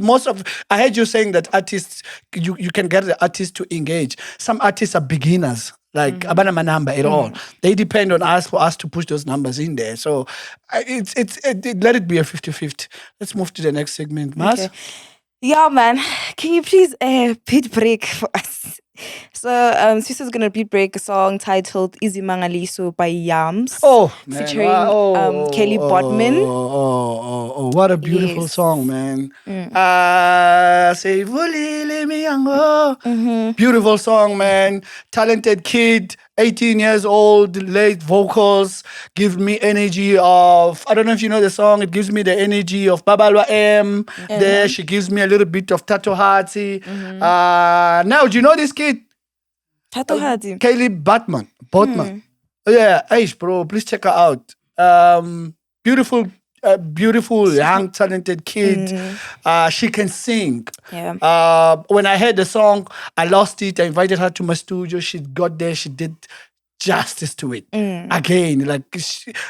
I heard you saying that artists, you can get the artists to engage. Some artists are beginners. Like abana manamba at all. They depend on us for us to push those numbers in there. So let it be a 50-50. Let's move to the next segment. Maz? Okay. Yeah, man. Can you please beat break for us? So Sister's gonna beat break a song titled Easy Mangaliso by Yams. Featuring Kelly Bodman. Oh, what a beautiful song, man. Say Vulile mi young. Beautiful song, man. Talented kid, 18 years old, late vocals, give me energy of, I don't know if you know the song, it gives me the energy of Babalwa M. There, she gives me a little bit of Tato Hati. Now, do you know this kid? Tato Hati. Kaylee Botman. Yeah, Aish, bro, please check her out. Beautiful, young, talented kid. She can sing. Yeah. When I heard the song, I lost it. I invited her to my studio. She got there. She did justice to it. Again, like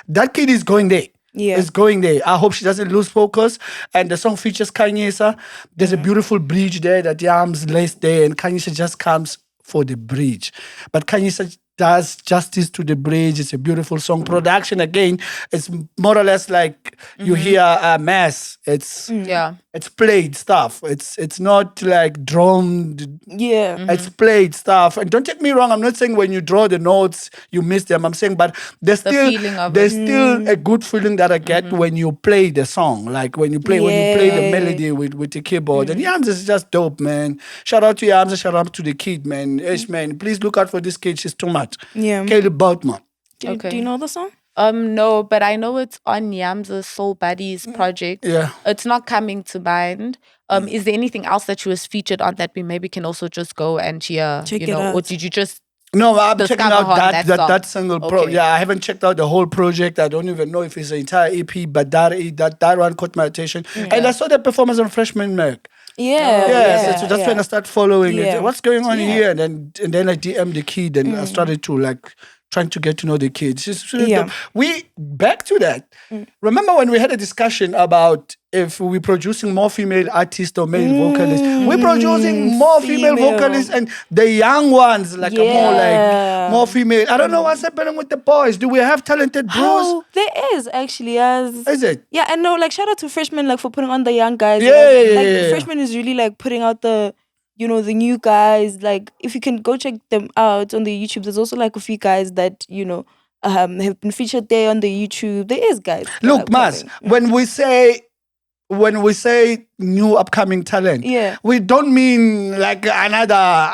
that kid is going there. Yeah. It's going there. I hope she doesn't lose focus. And the song features Kanyesa. There's a beautiful bridge there that Yams lays there, and Kanyesa just comes for the bridge. But Kanyesa does justice to the bridge. It's a beautiful song. Production, again, it's more or less like you hear a mass. It's played stuff. It's not like droned. Yeah. It's played stuff. And don't take me wrong, I'm not saying when you draw the notes, you miss them. I'm saying, but there's still a good feeling that I get when you play the song. Like when you play the melody with the keyboard. And Yams is just dope, man. Shout out to Yams, shout out to the kid, man. Ish, man, please look out for this kid. She's too much. Yeah. Kaylee Botman. Do you know the song? No, but I know it's on Yam's Soul Buddies project. Yeah. It's not coming to mind. Is there anything else that she was featured on that we maybe can also just go and hear? Check it out. Or did you just No, I'm checking discover out her on that single. Okay. Yeah, I haven't checked out the whole project. I don't even know if it's an entire EP, but that one caught my attention. And I saw the performance on Freshman Mac. Yeah. So that's when I started following it. Yeah. What's going on here? And then I DM'd the kid and I started to like trying to get to know the kids. It's really dope. We back to that. Remember when we had a discussion about if we're producing more female artists or male vocalists? We're producing more female vocalists, and the young ones like are more female. I don't know what's happening with the boys. Do we have talented bros? Oh, there is actually. Is it? Yeah, and no, like shout out to Freshmen like for putting on the young guys. Yeah. Freshmen is really like putting out the the new guys. Like if you can go check them out on the YouTube, there's also like a few guys that have been featured there on the YouTube. There is guys. Look, Mas, when we say new upcoming talent, we don't mean like another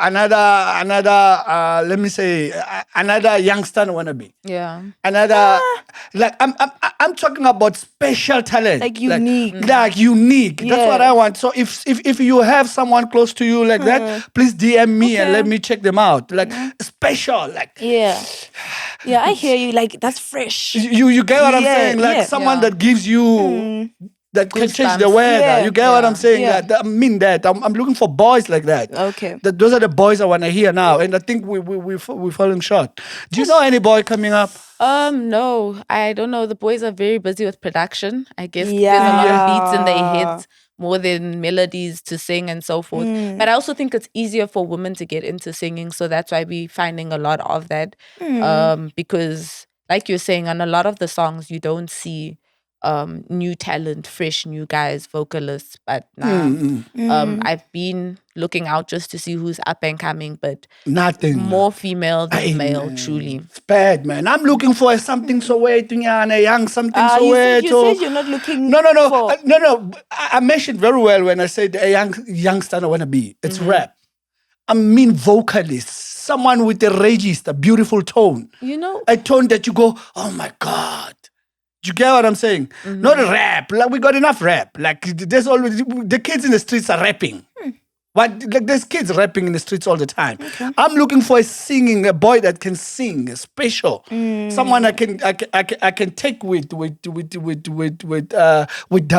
let me say another youngster wannabe. Yeah. Another like I'm talking about special talent. Like unique. Like unique. That's what I want. So if you have someone close to you like that, please DM me and let me check them out. Like special. Like Yeah, I hear you. Like that's fresh. You get what I'm saying? Like someone that gives you that can change the weather. Yeah. You get what I'm saying? Yeah. I mean that. I'm looking for boys like that. Okay. Those are the boys I want to hear now. And I think we're falling short. Do you know any boy coming up? No. I don't know. The boys are very busy with production. I guess there's a lot of beats in their heads more than melodies to sing and so forth. But I also think it's easier for women to get into singing. So that's why we're finding a lot of that. Because like you're saying, on a lot of the songs, you don't see new talent, fresh new guys, vocalists. But now I've been looking out just to see who's up and coming, but nothing. More female than male, truly. It's bad, man. I'm looking for something Soweto, a young something Soweto. You said you're not looking. No. No. I mentioned very well when I said a youngster I want to be. It's rap. I mean vocalist. Someone with a register, beautiful tone. A tone that you go, oh my God. Do you get what I'm saying? Not rap. Like we got enough rap. Like there's always the kids in the streets are rapping. Like there's kids rapping in the streets all the time. Okay. I'm looking for a boy that can sing, special, someone I can take with the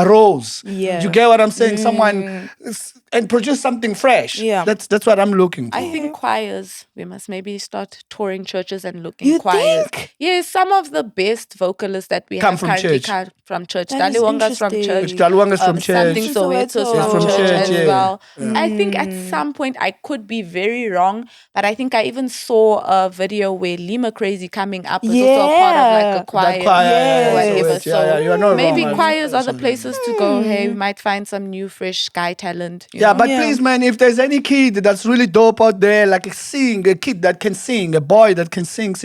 rose. Yeah. You get what I'm saying? Someone and produce something fresh. Yeah, that's what I'm looking for. I think choirs. We must maybe start touring churches and looking choirs. Think? Yes, some of the best vocalists that we come have from currently church. come from church. Daliwanga's from church. Daliwanga's from church. Something Soweto from church as well. I think at some point, I could be very wrong, but I think I even saw a video where Lima Crazy coming up is also a part of like a choir. Or whatever. So maybe choirs are the places to go. Hey, we might find some new, fresh guy talent. Yeah, but please, man, if there's any kid that's really dope out there, like a kid that can sing, a boy that can sing.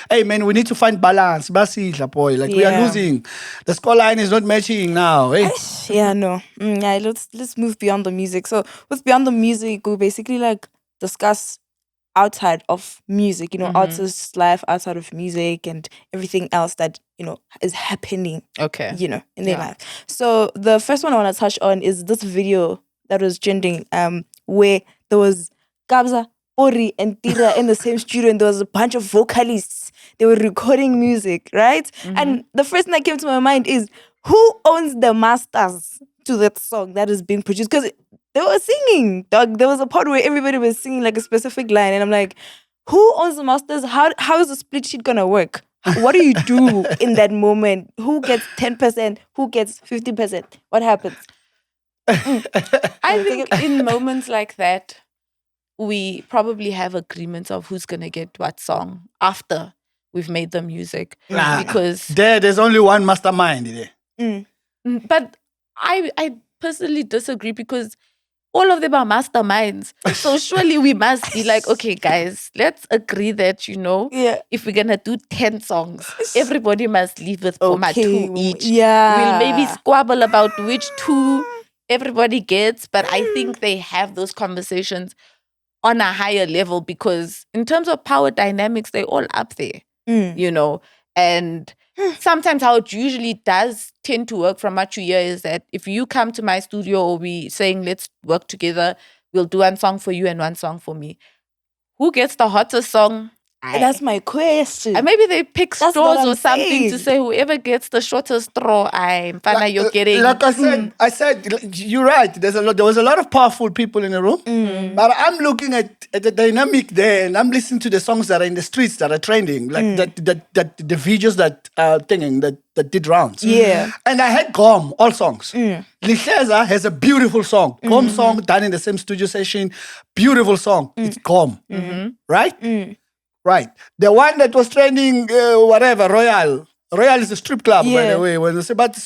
Hey, man, we need to find balance. Basila, boy. Like we are losing. The scoreline is not matching now. Hey? Yeah, no. Let's move beyond the music. So with Just beyond the music, we basically like discuss outside of music, artists' life outside of music and everything else that, is happening, Okay. in their life. So the first one I want to touch on is this video that was trending, where there was Kabza, Ori, and Tira in the same studio, and there was a bunch of vocalists. They were recording music, right? And the first thing that came to my mind is, who owns the masters to that song that is being produced? Because they were singing, dog. There was a part where everybody was singing like a specific line, and I'm like, who owns the masters? How is the split sheet gonna work? What do you do in that moment? Who gets 10%? Who gets 50%? What happens? I think in moments like that, we probably have agreements of who's gonna get what song after we've made the music. Because there's only one mastermind there. But I personally disagree, because all of them are masterminds. So surely we must be like, okay, guys, let's agree that, if we're going to do 10 songs, everybody must leave with 2 each. Yeah. We'll maybe squabble about which 2 everybody gets, but I think they have those conversations on a higher level, because in terms of power dynamics, they're all up there, and sometimes how it usually does tend to work from what you hear is that if you come to my studio or we saying, let's work together, we'll do 1 song for you and 1 song for me. Who gets the hottest song? That's my question. And maybe they pick That's straws what or I'm something saying. to say whoever gets the shortest straw, you're getting. Like I said, you're right. There was a lot of powerful people in the room. But I'm looking at the dynamic there, and I'm listening to the songs that are in the streets that are trending, like that the videos that that did rounds. Yeah. And I had Gom, all songs. Lihleza has a beautiful song. Gom song done in the same studio session. Beautiful song. It's Gom. Right? Right. The one that was trending, Royal. Royal is a strip club, by the way. When they say, bathi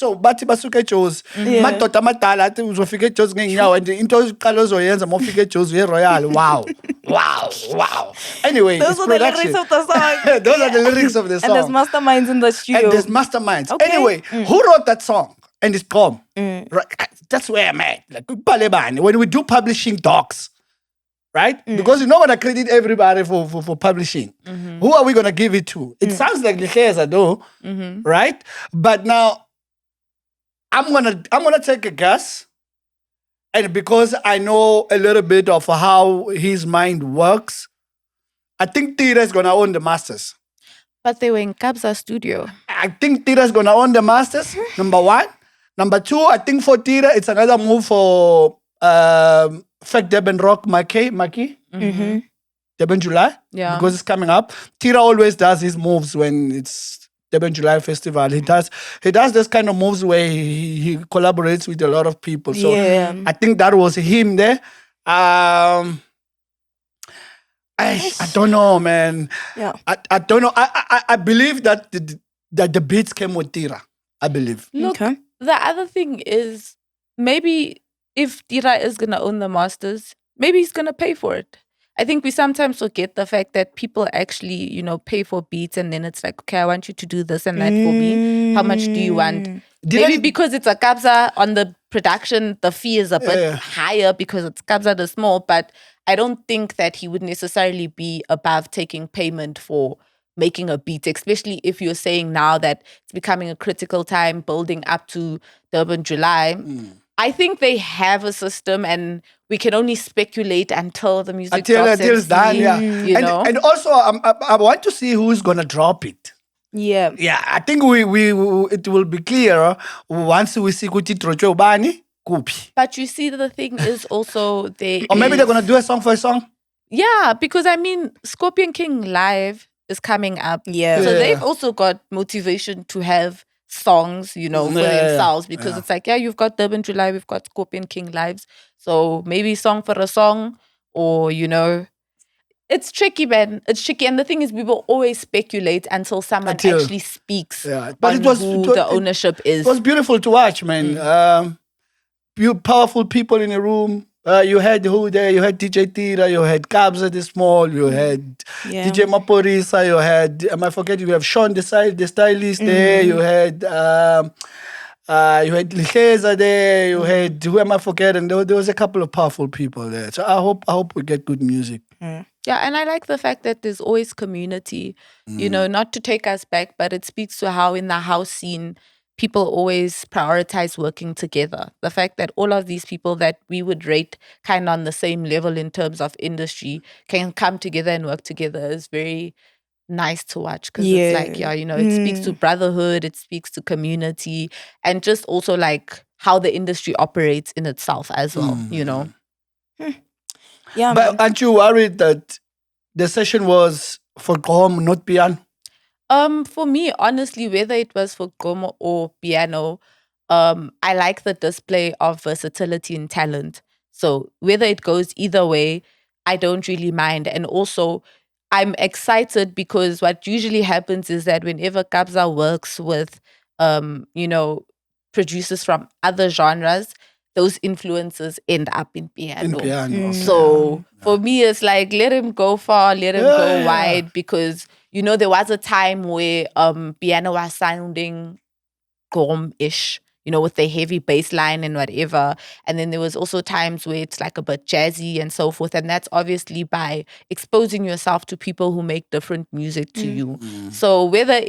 basuke chose, madoda amadala athi uzofika chose ngenyawo, and into iqala ozoyenza mawufika chose Royal. Wow. Anyway, those are the lyrics of the song. Those are the lyrics of the song. And there's masterminds in the studio. And there's masterminds. Okay. Anyway, who wrote that song? And it's Gom. Right. That's where I'm at. Like, when we do publishing docs, right? Because you're not going to credit everybody for publishing. Who are we going to give it to? It sounds like Lihleza though, right? But now, I'm gonna take a guess. And because I know a little bit of how his mind works, I think Tira is going to own the masters. But they were in Kabza studio. I think Tira is going to own the masters, number 1. Number 2, I think for Tira, it's another move for Fact Durban Rock MacG. Durban July. Yeah. Because it's coming up. Tira always does his moves when it's Durban July Festival. He does this kind of moves where he collaborates with a lot of people. So I think that was him there. I don't know, man. Yeah. I don't know. I believe that the beats came with Tira. I believe. Look, the other thing is, maybe if Tira is going to own the masters, maybe he's going to pay for it. I think we sometimes forget the fact that people actually, pay for beats, and then it's like, okay, I want you to do this and that for me. How much do you want? Maybe because it's a Kabza on the production, the fee is a bit higher because it's Kabza the small, but I don't think that he would necessarily be above taking payment for making a beat, especially if you're saying now that it's becoming a critical time building up to Durban July. I think they have a system, and we can only speculate until the music drops. Until it's done, And also, I want to see who's going to drop it. Yeah. Yeah, I think it will be clearer once we see Kuti Trocho Bani, Kupi. But you see, the thing is also or maybe they're going to do a song for a song. Yeah, because Scorpion King Live is coming up. Yeah. So they've also got motivation to have songs, for themselves, because it's like, you've got Durban July, we've got Scorpion King Lives. So maybe song for a song, or, it's tricky, man. It's tricky. And the thing is, we will always speculate until someone actually speaks but on who the ownership is. It was beautiful to watch, man. Powerful people in the room. You had who there? You had DJ Tira, you had Kabza the Small, you had DJ Maporisa, you had, I forget, you have Sean the stylist there, you had You had Licheza there. You had, who am I forgetting? There was a couple of powerful people there. So I hope we get good music. Yeah, and I like the fact that there's always community, not to take us back, but it speaks to how in the house scene, people always prioritize working together. The fact that all of these people that we would rate kind of on the same level in terms of industry can come together and work together is very nice to watch because it's like, it speaks to brotherhood, it speaks to community, and just also like how the industry operates in itself as well, Yeah, But man. aren't you worried that the session was for Gqom, not piano? For me, honestly, whether it was for Gomo or piano, I like the display of versatility and talent. So whether it goes either way, I don't really mind. And also, I'm excited because what usually happens is that whenever Kabza works with, producers from other genres, those influences end up in piano. In piano. So for me, it's like, let him go far, let him go wide, because, there was a time where piano was sounding Gqom-ish, with the heavy bass line and whatever. And then there was also times where it's like a bit jazzy and so forth. And that's obviously by exposing yourself to people who make different music to you. So whether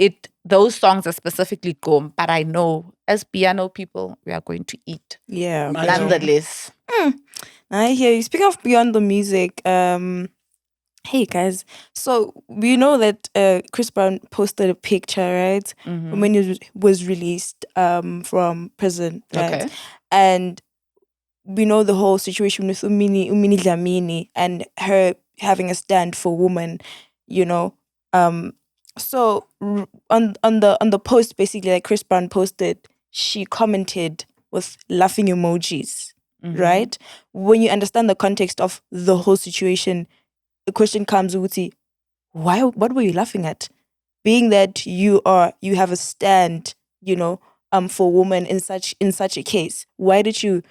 those songs are specifically Gqom, but I know as piano people, we are going to eat. Yeah. Nonetheless. I hear you. Speaking of beyond the music, hey guys. So we know that Chris Brown posted a picture, right? From when he was released from prison, right? Okay. And we know the whole situation with Umini Dlamini and her having a stand for women, So on the post, basically, like Chris Brown posted, she commented with laughing emojis, right? When you understand the context of the whole situation, the question comes, Uti, what were you laughing at? Being that you have a stand, for women in such a case, why did you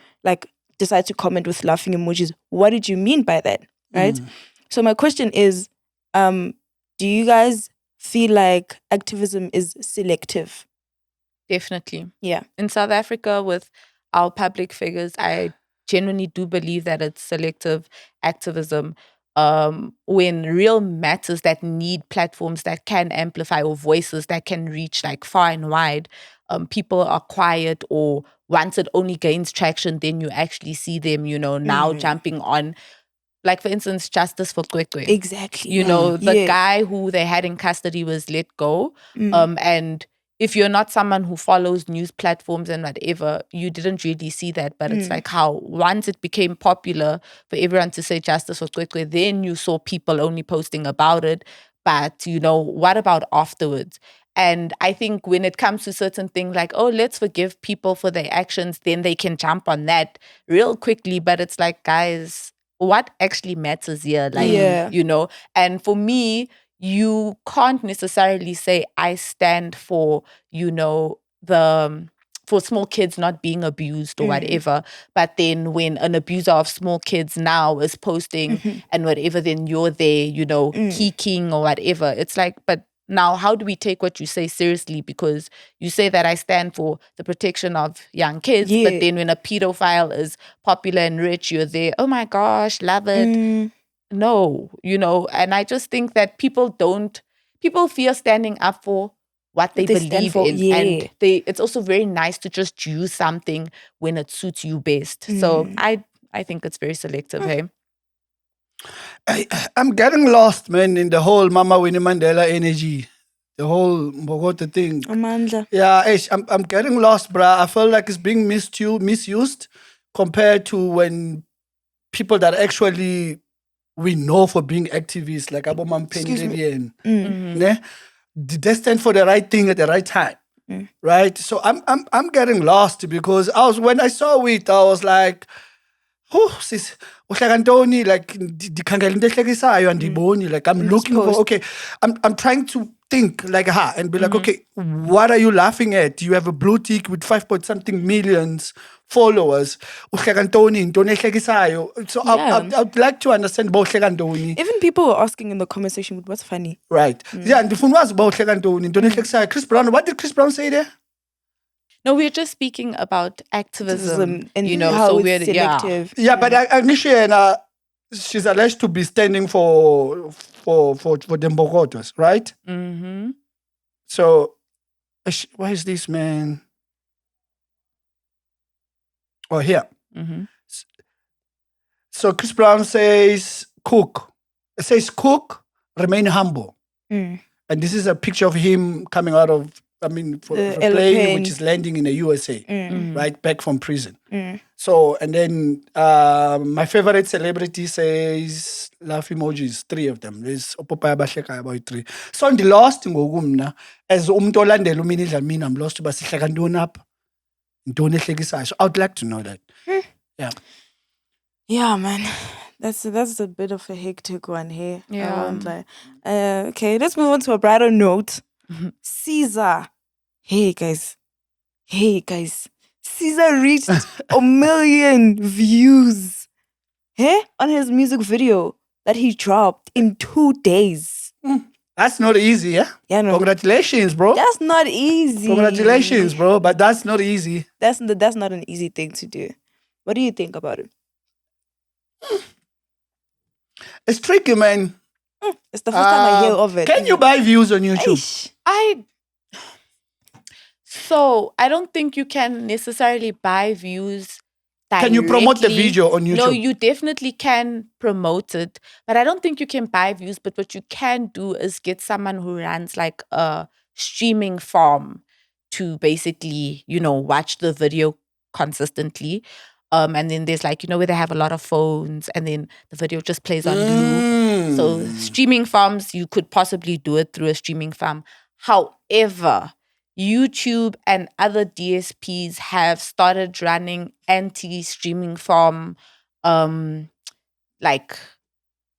decide to comment with laughing emojis? What did you mean by that? Right? So my question is, do you guys feel like activism is selective? Definitely. Yeah. In South Africa, with our public figures, I genuinely do believe that it's selective activism. When real matters that need platforms that can amplify, or voices that can reach like far and wide, people are quiet, or once it only gains traction, then you actually see them, now jumping on. Like, for instance, justice for Kwekwe. Exactly. The guy who they had in custody was let go. And if you're not someone who follows news platforms and whatever, you didn't really see that. But it's like how once it became popular for everyone to say justice for Kwekwe, then you saw people only posting about it. But, what about afterwards? And I think when it comes to certain things like, oh, let's forgive people for their actions, then they can jump on that real quickly. But it's like, guys, what actually matters here? And for me, you can't necessarily say I stand for, for small kids not being abused or whatever. But then when an abuser of small kids now is posting and whatever, then you're there, kicking or whatever. It's like, but now how do we take what you say seriously? Because you say that I stand for the protection of young kids, but then when a pedophile is popular and rich, you're there, oh my gosh, love it. No, and I just think that people fear standing up for what they believe in. And it's also very nice to just use something when it suits you best. So I think it's very selective, hey? I'm getting lost, man, in the whole Mama Winnie Mandela energy. The whole Bogota thing. Amanda. Yeah, I'm getting lost, bruh. I feel like it's being misused compared to when people that actually we know for being activists, like Abomam Penny, they stand for the right thing at the right time. Right? So I'm getting lost because when I saw it, I was like, oh, sis, like I'm looking for, okay, I'm trying to think like and be like, okay, what are you laughing at? You have a blue tick with 5-point-something millions followers. So I'd like to understand both. Even people were asking in the comment section, what's funny? Right. Yeah, and the phone was about Chris Brown. What did Chris Brown say there? No, we're just speaking about activism, and you know, how so it's we're selective. Yeah, but Anisha, she's alleged to be standing for the Mbokotos, right? Mm-hmm. So, where is this man? Oh, here. Mm-hmm. So Chris Brown says, cook. It says, cook, remain humble. Mm. And this is a picture of him coming out of, for The a plane aeroplane. which is landing in the USA, Mm. right? Back from prison. Mm. So, and then my favorite celebrity says, laugh emojis, 3 of them. There's Opopaya Basheka about 3. So, on the last thing, as Umtolandelo umini Dlamini, I'm lost to Basihleka ntoni apha? Ntoni ehlekisayo? So I would like to know that. Yeah. Yeah, man. That's a bit of a hectic one here. I Yeah. won't lie. Okay, let's move on to a brighter note. Caesar. Hey guys. Caesar reached 1 million views. On his music video that he dropped in 2 days. That's not easy, yeah? Yeah, no. Congratulations, bro. That's not easy. Congratulations, bro. But that's not easy. That's not an easy thing to do. What do you think about it? It's tricky, man. It's the first time I hear of it. Can you buy views on YouTube? So I don't think you can necessarily buy views directly. Can you promote the video on YouTube? No, you definitely can promote it, but I don't think you can buy views. But what you can do is get someone who runs like a streaming farm to basically, watch the video consistently. And then there's like, where they have a lot of phones and then the video just plays on loop. So streaming farms, you could possibly do it through a streaming farm. However, YouTube and other DSPs have started running anti-streaming farm, like,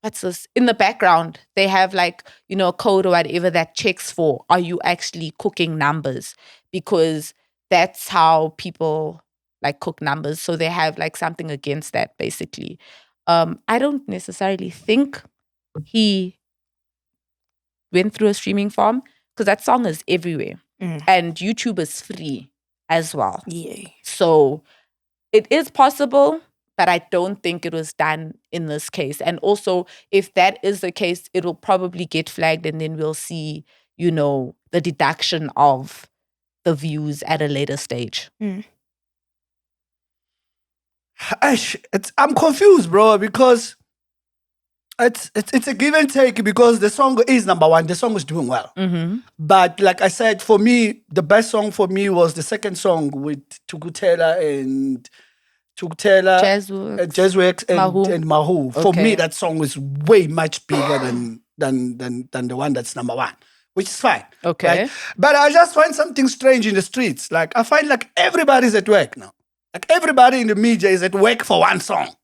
what's this? In the background, they have like, a code or whatever that checks for, are you actually cooking numbers? Because that's how people like cook numbers. So they have like something against that basically. I don't necessarily think he went through a streaming farm because that song is everywhere. And YouTube is free as well. Yeah. So it is possible, but I don't think it was done in this case. And also, if that is the case, it will probably get flagged and then we'll see, the deduction of the views at a later stage. I'm confused, bro, because it's a give and take because the song is number 1. The song is doing well. But like I said, for me, the best song for me was the second song with Tukutela and Jazzworks and Mahu. For me, that song was way much bigger than the one that's number 1, which is fine. Okay. Right? But I just find something strange in the streets. Like I find like everybody's at work now. Like everybody in the media is at work for one song.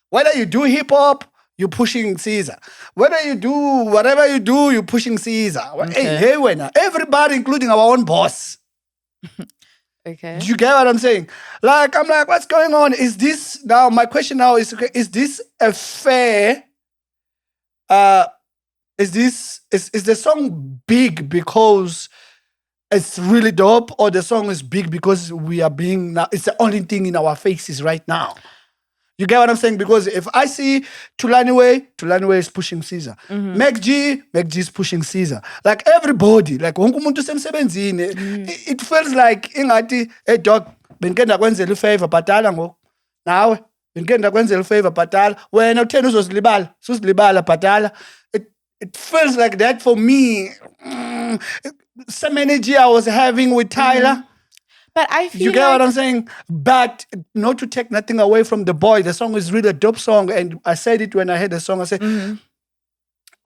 Whether you do hip hop, you're pushing Caesar. Whether you do whatever you do, you're pushing Caesar. Okay. Hey, everybody, including our own boss. Okay. Do you get what I'm saying? Like, I'm like, what's going on? Is this now? My question now is this a fair? Is the song big because it's really dope, or the song is big because we are being now? It's the only thing in our faces right now. You get what I'm saying? Because if I see Tulaniwe is pushing Caesar. MacG is pushing Caesar. Like everybody, like wonke umuntu usemsebenzini. It feels like ingathi, hey dog, benike ndakwenzela ifavor bhatala ngoku. Nawe benike ndakwenzela ifavor bhatala. Wena utheni uzozilibala bhatala. It feels like that for me. Some energy I was having with Tyler. But I feel you get what I'm saying? But not to take nothing away from the boy. The song is really a dope song. And I said it when I heard the song. I said,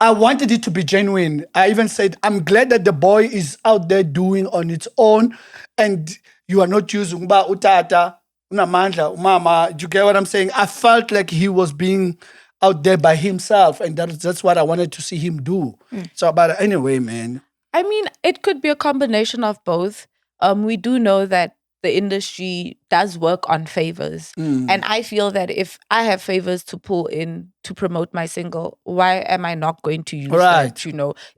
I wanted it to be genuine. I even said, I'm glad that the boy is out there doing on its own. And you are not using ba utata, unamandla, umama. Do you get what I'm saying? I felt like he was being out there by himself. And that's what I wanted to see him do. So, but anyway, man. I mean, it could be a combination of both. We do know that the industry does work on favors. And I feel that if I have favors to pull in to promote my single, why am I not going to use that?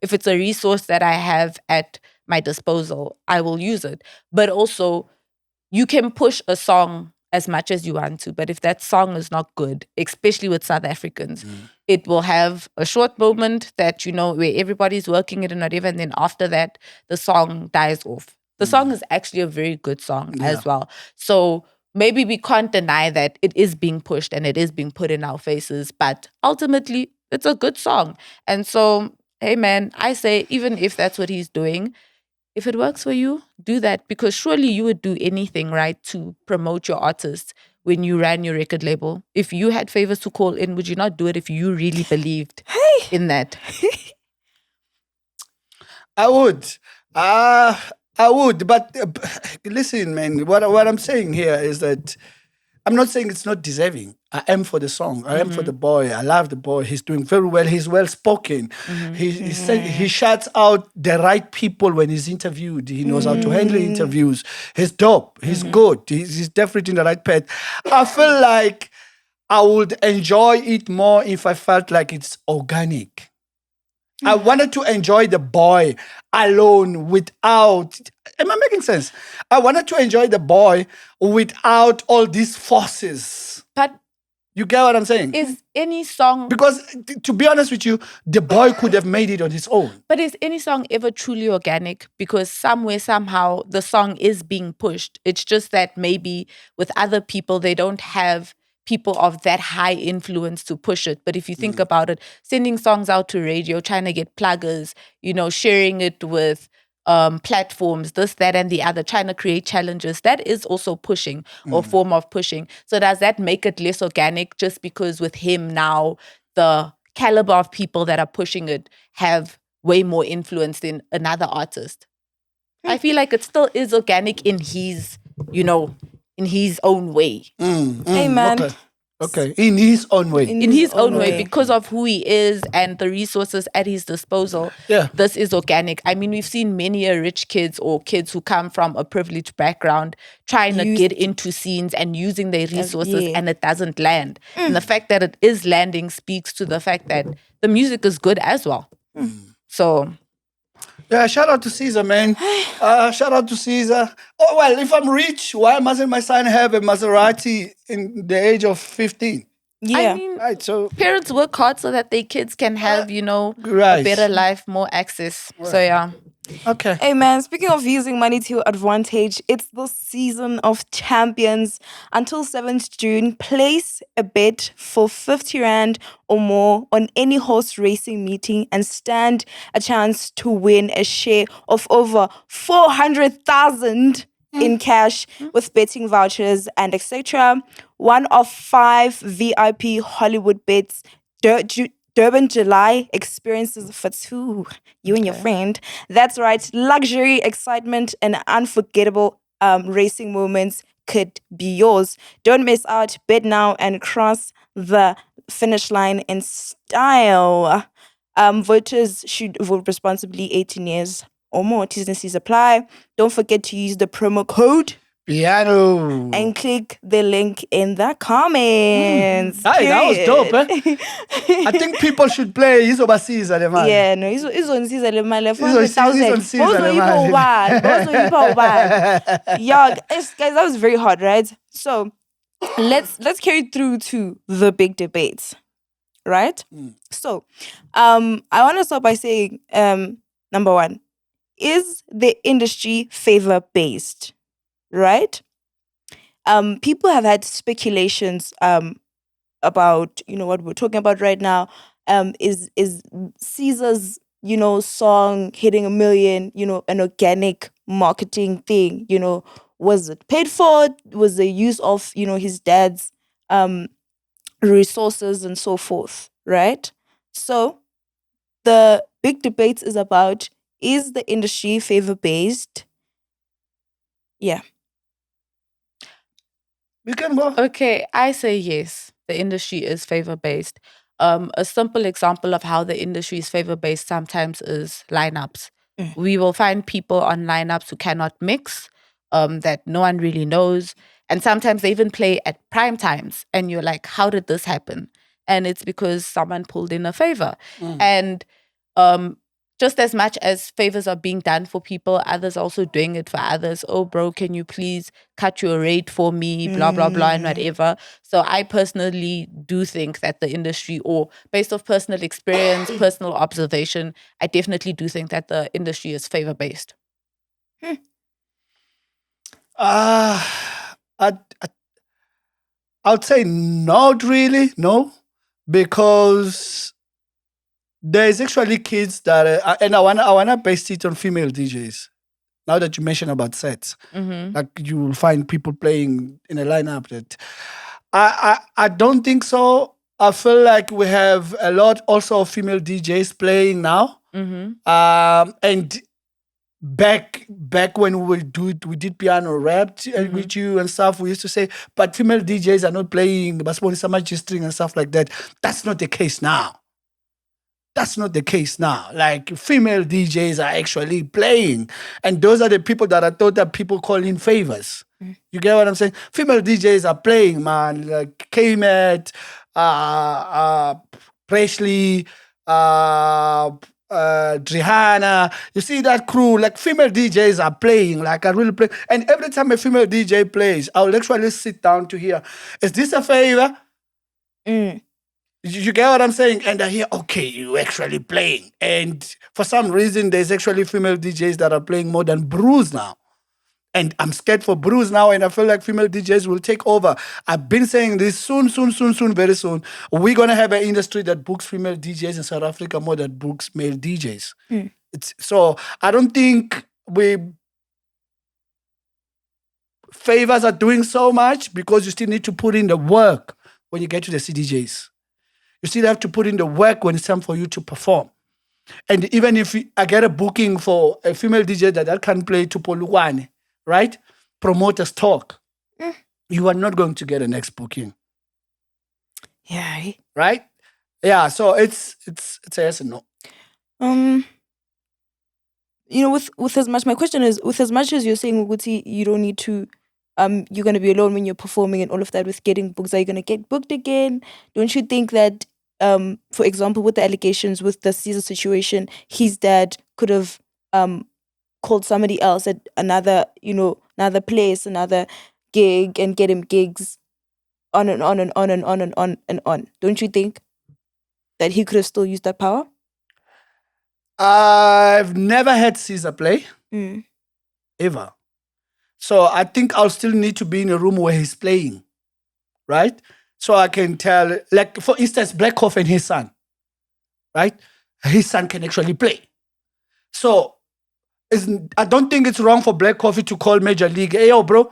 If it's a resource that I have at my disposal, I will use it. But also, you can push a song as much as you want to, but if that song is not good, especially with South Africans, it will have a short moment that, where everybody's working it and whatever, and then after that, the song dies off. The song is actually a very good song as well. So maybe we can't deny that it is being pushed and it is being put in our faces, but ultimately, it's a good song. And so, hey man, I say, even if that's what he's doing, if it works for you, do that, because surely you would do anything, right, to promote your artist when you ran your record label. If you had favors to call in, would you not do it if you really believed in that? I would. I would. But listen, man, what I'm saying here is that I'm not saying it's not deserving. I am for the song. I am for the boy. I love the boy. He's doing very well. He's well spoken. He shouts out the right people when he's interviewed. He knows how to handle interviews. He's dope. He's good. He's definitely in the right path. I feel like I would enjoy it more if I felt like it's organic. I wanted to enjoy the boy alone without... Am I making sense? I wanted to enjoy the boy without all these forces. But you get what I'm saying? is any song... Because to be honest with you, the boy could have made it on his own. But is any song ever truly organic? Because somewhere, somehow, the song is being pushed. It's just that maybe with other people, they don't have people of that high influence to push it. But if you think about it, sending songs out to radio, trying to get pluggers, sharing it with platforms, this, that, and the other, trying to create challenges, that is also pushing or form of pushing. So does that make it less organic just because with him now, the caliber of people that are pushing it have way more influence than another artist? I feel like it still is organic in his, in his own way. Hey, man. Okay. In his own way. In his own way, because of who he is and the resources at his disposal. Yeah. This is organic. I mean, we've seen many rich kids or kids who come from a privileged background trying to get into scenes and using their resources and it doesn't land. And the fact that it is landing speaks to the fact that the music is good as well. So... yeah, shout out to Caesar, man. Shout out to Caesar. Oh, well, if I'm rich, why mustn't my son have a Maserati in the age of 15? Yeah. I mean, Right, so parents work hard so that their kids can have, a Right. better life, more access. So, yeah. okay. Hey man, speaking of using money to your advantage, it's the season of champions. Until 7th June, place a bet for 50 Rand or more on any horse racing meeting and stand a chance to win a share of over 400,000 in cash with betting vouchers and etc. One of 5 VIP Hollywood bets. Durban July experiences for 2, you and your friend. That's right, luxury, excitement, and unforgettable racing moments could be yours. Don't miss out. Bet now and cross the finish line in style. Voters should vote responsibly, 18 years or more. T's and C's apply. Don't forget to use the promo code Piano. and click the link in the comments. Hey, that was dope, eh? I think people should play Izoba Caesar, the man. Yeah, no, izonsiza le mali Izonsiza le mali. Yeah, guys, that was very hard, right? So let's carry through to the big debates, right? So I want to start by saying number one, is the industry favor based? Right? People have had speculations about what we're talking about right now. Is Caesar's song hitting 1 million an organic marketing thing? Was it paid for? Was the use of his dad's resources and so forth? Right? So the big debate is about, is the industry favor based? Yeah. You can go. Okay, I say yes. The industry is favor-based. A simple example of how the industry is favor-based sometimes is lineups. We will find people on lineups who cannot mix, that no one really knows. And sometimes they even play at prime times. And you're like, how did this happen? And it's because someone pulled in a favor. And just as much as favors are being done for people, others also doing it for others. Oh, bro, can you please cut your rate for me? Blah, blah, blah, and whatever. So I personally do think that the industry, or based off personal experience, personal observation, I definitely do think that the industry is favor-based. I would say not really, no, because there's actually kids that, and I wanna base it on female DJs. Now that you mention about sets, like you will find people playing in a lineup that I don't think so. I feel like we have a lot also of female DJs playing now, and back when we did piano rap with you and stuff, we used to say, but female DJs are not playing Basboni string and stuff like that. That's not the case now. That's not the case now. Like, female DJs are actually playing, and those are the people that I thought that people call in favors. You get what I'm saying? Female DJs are playing, man. Like K-Met, Presley, Drihanna. You see that crew? Like, female DJs are playing. Like, I really play. And every time a female DJ plays, I'll actually sit down to hear, is this a favor? You get what I'm saying? And I hear, okay, you actually playing. And for some reason, there's actually female DJs that are playing more than Bruce now. And I'm scared for Bruce now, and I feel like female DJs will take over. I've been saying this soon, very soon. We're going to have an industry that books female DJs in South Africa more than books male DJs. So I don't think favors are doing so much, because you still need to put in the work when you get to the CDJs. You still have to put in the work when it's time for you to perform. And even if I get a booking for a female DJ that can play Tupolukwane, right? Promoters talk. You are not going to get a next booking. Yeah. Right? Yeah, so it's a yes and no. With as much, my question is, with as much as you're saying, Uguti, you don't need to, you're going to be alone when you're performing and all of that with getting books. Are you going to get booked again? Don't you think that, for example, with the allegations with the Caesar situation, his dad could have called somebody else at another place, another gig, and get him gigs on and on and on and on and on and on? Don't you think that he could have still used that power? I've never had Caesar play. Ever. So I think I'll still need to be in a room where he's playing, right? So I can tell, like, for instance, Black Coffee and his son, right? His son can actually play. So I don't think it's wrong for Black Coffee to call Major League, hey, yo, bro,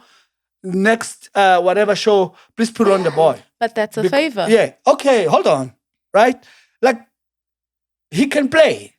next whatever show, please put on the boy. But that's a favor. Yeah. Okay, hold on, right? Like, he can play.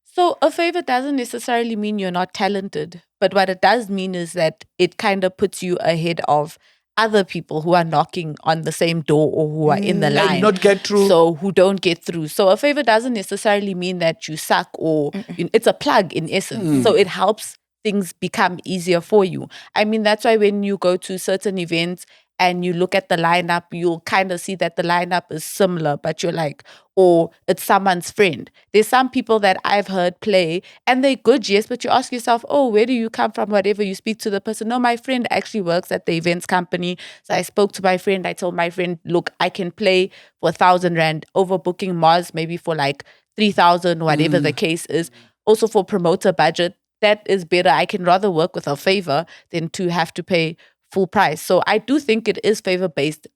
So a favor doesn't necessarily mean you're not talented, but what it does mean is that it kind of puts you ahead of other people who are knocking on the same door or who are in the line. And not get through. So who don't get through. So a favor doesn't necessarily mean that you suck, or it's a plug in essence. So it helps things become easier for you. I mean, that's why when you go to certain events and you look at the lineup, you'll kind of see that the lineup is similar, but you're like, or it's someone's friend. There's some people that I've heard play and they're good, yes, but you ask yourself, oh, where do you come from? Whatever, you speak to the person. No, my friend actually works at the events company. So I spoke to my friend. I told my friend, look, I can play for 1,000 Rand, overbooking Mars maybe for like 3,000, whatever the case is. Also for promoter budget, that is better. I can rather work with a favor than to have to pay full price. So I do think it is favor-based.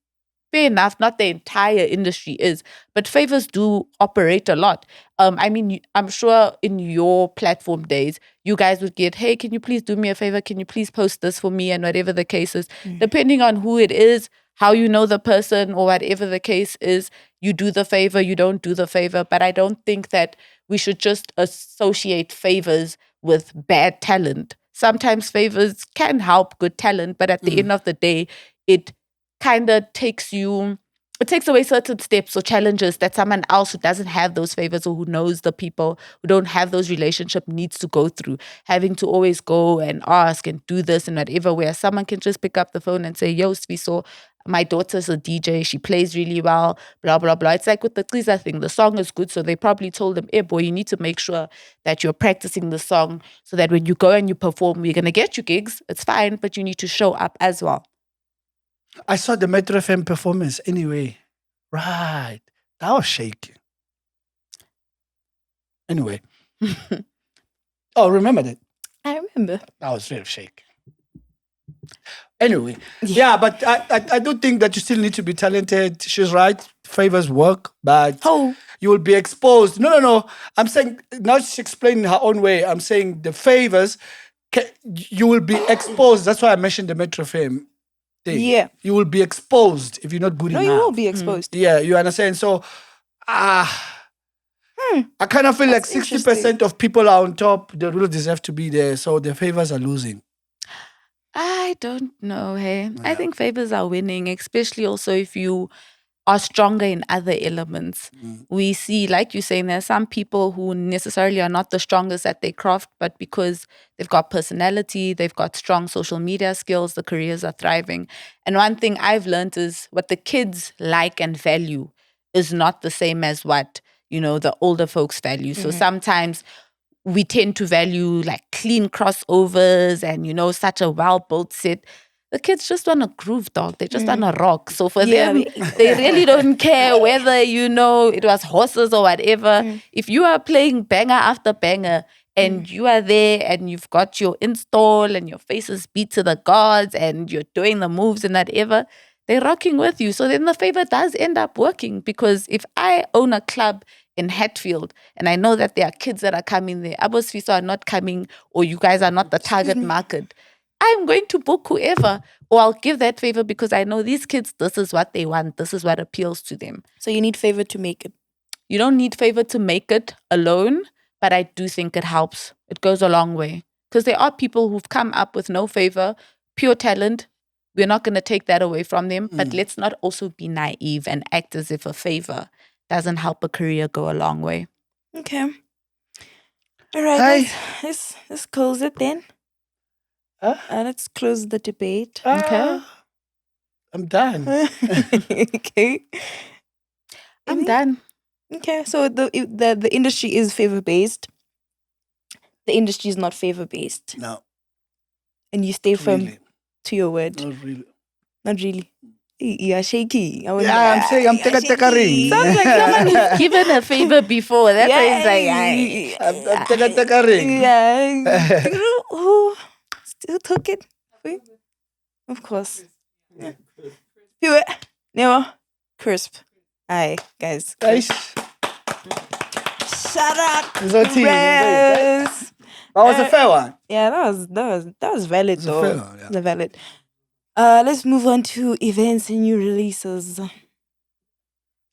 Fair enough, not the entire industry is, but favors do operate a lot. I mean, I'm sure in your platform days, you guys would get, hey, can you please do me a favor? Can you please post this for me? And whatever the case is, depending on who it is, how you know the person, or whatever the case is, you do the favor, you don't do the favor. But I don't think that we should just associate favors with bad talent. Sometimes favors can help good talent, but at the end of the day, it kind of takes away certain steps or challenges that someone else who doesn't have those favors or who knows the people who don't have those relationships needs to go through. Having to always go and ask and do this and whatever, where someone can just pick up the phone and say, yo, Sviso, my daughter's a DJ, she plays really well, blah, blah, blah. It's like with the Qiza thing, the song is good, so they probably told them, boy, you need to make sure that you're practicing the song so that when you go and you perform, we're going to get you gigs. It's fine, but you need to show up as well. I saw the Metro FM performance anyway. Right. That was shaky. Anyway. Oh, remember that? I remember. That was real shaky. Anyway. Yeah, but I do think that you still need to be talented. She's right. Favors work, but you will be exposed. No. I'm saying, now she's explaining her own way. I'm saying the favors, you will be exposed. That's why I mentioned the Metro FM thing. Yeah. You will be exposed if you're not good enough. No, you will be exposed. Yeah, you understand? So, I kind of feel like 60% of people are on top. They really deserve to be there. So the favors are losing. I don't know, hey. Yeah. I think favors are winning, especially also if you are stronger in other elements. We see, like you're saying, there's some people who necessarily are not the strongest at their craft, but because they've got personality, they've got strong social media skills, the careers are thriving. And one thing I've learned is what the kids like and value is not the same as what, the older folks value. So sometimes we tend to value like clean crossovers and, such a well-built set. The kids just want to groove, dog. They just want to rock. So for them, they really don't care whether, it was horses or whatever. If you are playing banger after banger and you are there and you've got your install and your face is beat to the gods and you're doing the moves and whatever, they're rocking with you. So then the favor does end up working, because if I own a club in Hatfield and I know that there are kids that are coming there, Abosfiso are not coming, or you guys are not the target market, I'm going to book whoever, or I'll give that favor because I know these kids, this is what they want. This is what appeals to them. So you need favor to make it. You don't need favor to make it alone, but I do think it helps. It goes a long way. Because there are people who've come up with no favor, pure talent. We're not going to take that away from them, but let's not also be naive and act as if a favor doesn't help a career go a long way. Okay. All right, let's close it then. Let's close the debate. Okay. I'm done. Okay. I'm done. Okay, so the industry is favor-based. The industry is not favor-based. No. And you stay firm to your word. Not really. You are shaky. I'm saying I'm teka-teka-ring. Sounds like someone who's given a favor before. That's why it's like, I'm teka-teka-ring. Yeah. Who took it? Of course. Yeah. Pure. No. Crisp. Aye, guys. Shut up. That was a fair one. Yeah, that was valid though. Fair one, yeah. Valid. Let's move on to events and new releases.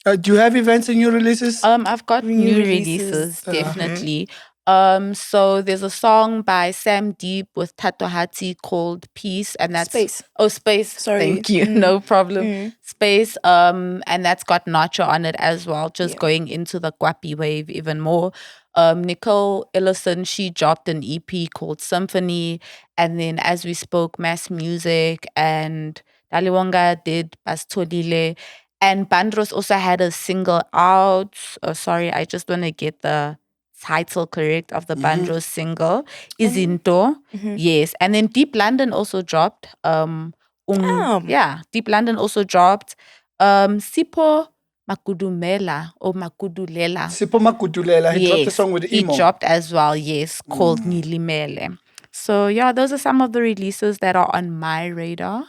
Do you have events and new releases? I've got new releases, definitely. So there's a song by Sam Deep with Tato Hati called Peace, and that's Space. Oh, Space. Sorry. Thank you. No problem. Space. And that's got Nacho on it as well, just going into the Kwapi wave even more. Nicole Ellison, she dropped an EP called Symphony, and then as we spoke, Mass Music and Daliwonga did Bastolile, and Bandros also had a single out. Oh, sorry, I just want to get the title correct of the Bandros single. Izinto. Yes. And then Deep London also dropped. Yeah, Deep London also dropped. Sipho Makudumela or Makudulela. Sipho Makudulela. He dropped a song with Emo. He dropped as well, yes, called Nilimele. So yeah, those are some of the releases that are on my radar.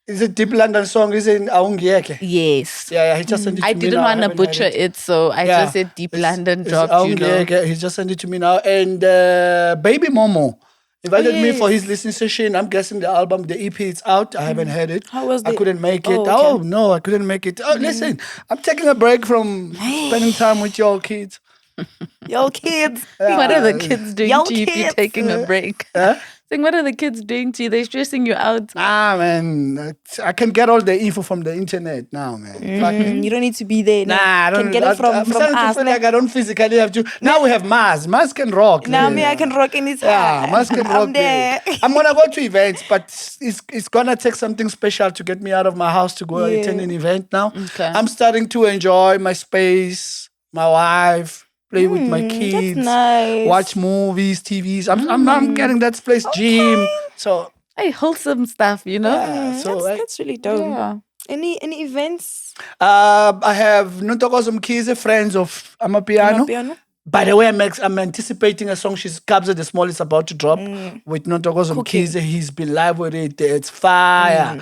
Is it Deep London song? Is it in Aungieke? Yes. Yeah, he just sent it to me. I didn't want to butcher it, so I just said Deep London dropped, He just sent it to me now. And Baby Momo invited me for his listening session. I'm guessing the album, the EP, it's out. I haven't heard it. How was it? I couldn't make it. Okay. Oh, no, I couldn't make it. Oh, listen, I'm taking a break from spending time with y'all kids. Y'all kids. What are the kids doing to you if you're taking a break? Saying, what are the kids doing to you? They're stressing you out. Ah, man. I can get all the info from the internet now, man. Fuck. You don't need to be there. Nah, I don't Can get it from I'm starting to us. feel like I don't physically have to. Now we have Mars. Mars can rock. Now man. me, I can rock anytime. Yeah, Mars can rock. I'm there. I'm gonna go to events, but it's gonna take something special to get me out of my house to go attend an event now. Okay. I'm starting to enjoy my space, my wife, play with my kids, That's nice. watch movies, TVs. I'm getting that place, gym. So Hey, wholesome stuff, you know? yeah, so That's really dope. Yeah. Any events? I have Nontokozo Mkhize, friends of Amapiano. Amapiano? By the way, I'm anticipating a song she's Kabza the Small is about to drop with Nontokozo Mkhize. He's been live with it. It's fire.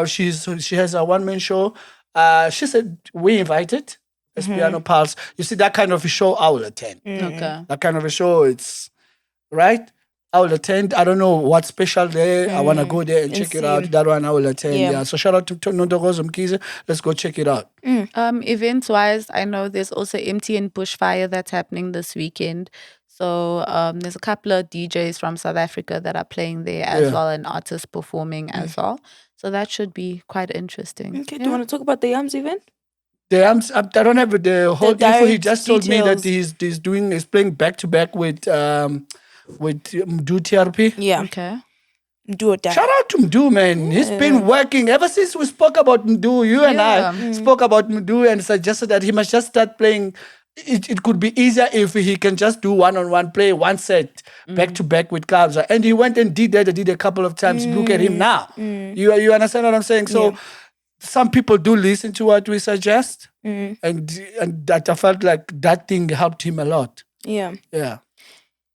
She has a one-man show. She said we invited as Piano Pulse. You see, that kind of a show I will attend. Okay. That kind of a show, it's right. I will attend. I don't know what's special there. I want to go there and check it out. That one I will attend. Yeah. So shout out to Nontokozo Mkhize. Let's go check it out. Events wise, I know there's also MTN Bushfire that's happening this weekend. So there's a couple of DJs from South Africa that are playing there as well, and artists performing as well. So that should be quite interesting. Okay, do you want to talk about the Yams event? I don't have the whole info. He direct just told me that details. he's playing back to back with Mdu TRP. Yeah. Okay. Do or die. Shout out to Mdu, man. He's been working ever since we spoke about Mdu. You and I spoke about Mdu and suggested that he must just start playing. It could be easier if he can just do one-on-one play, one set back to back with Kabza. And he went and did that. I did a couple of times. Look at him now. You understand what I'm saying? So some people do listen to what we suggest, and that I felt like that thing helped him a lot. Yeah. Yeah.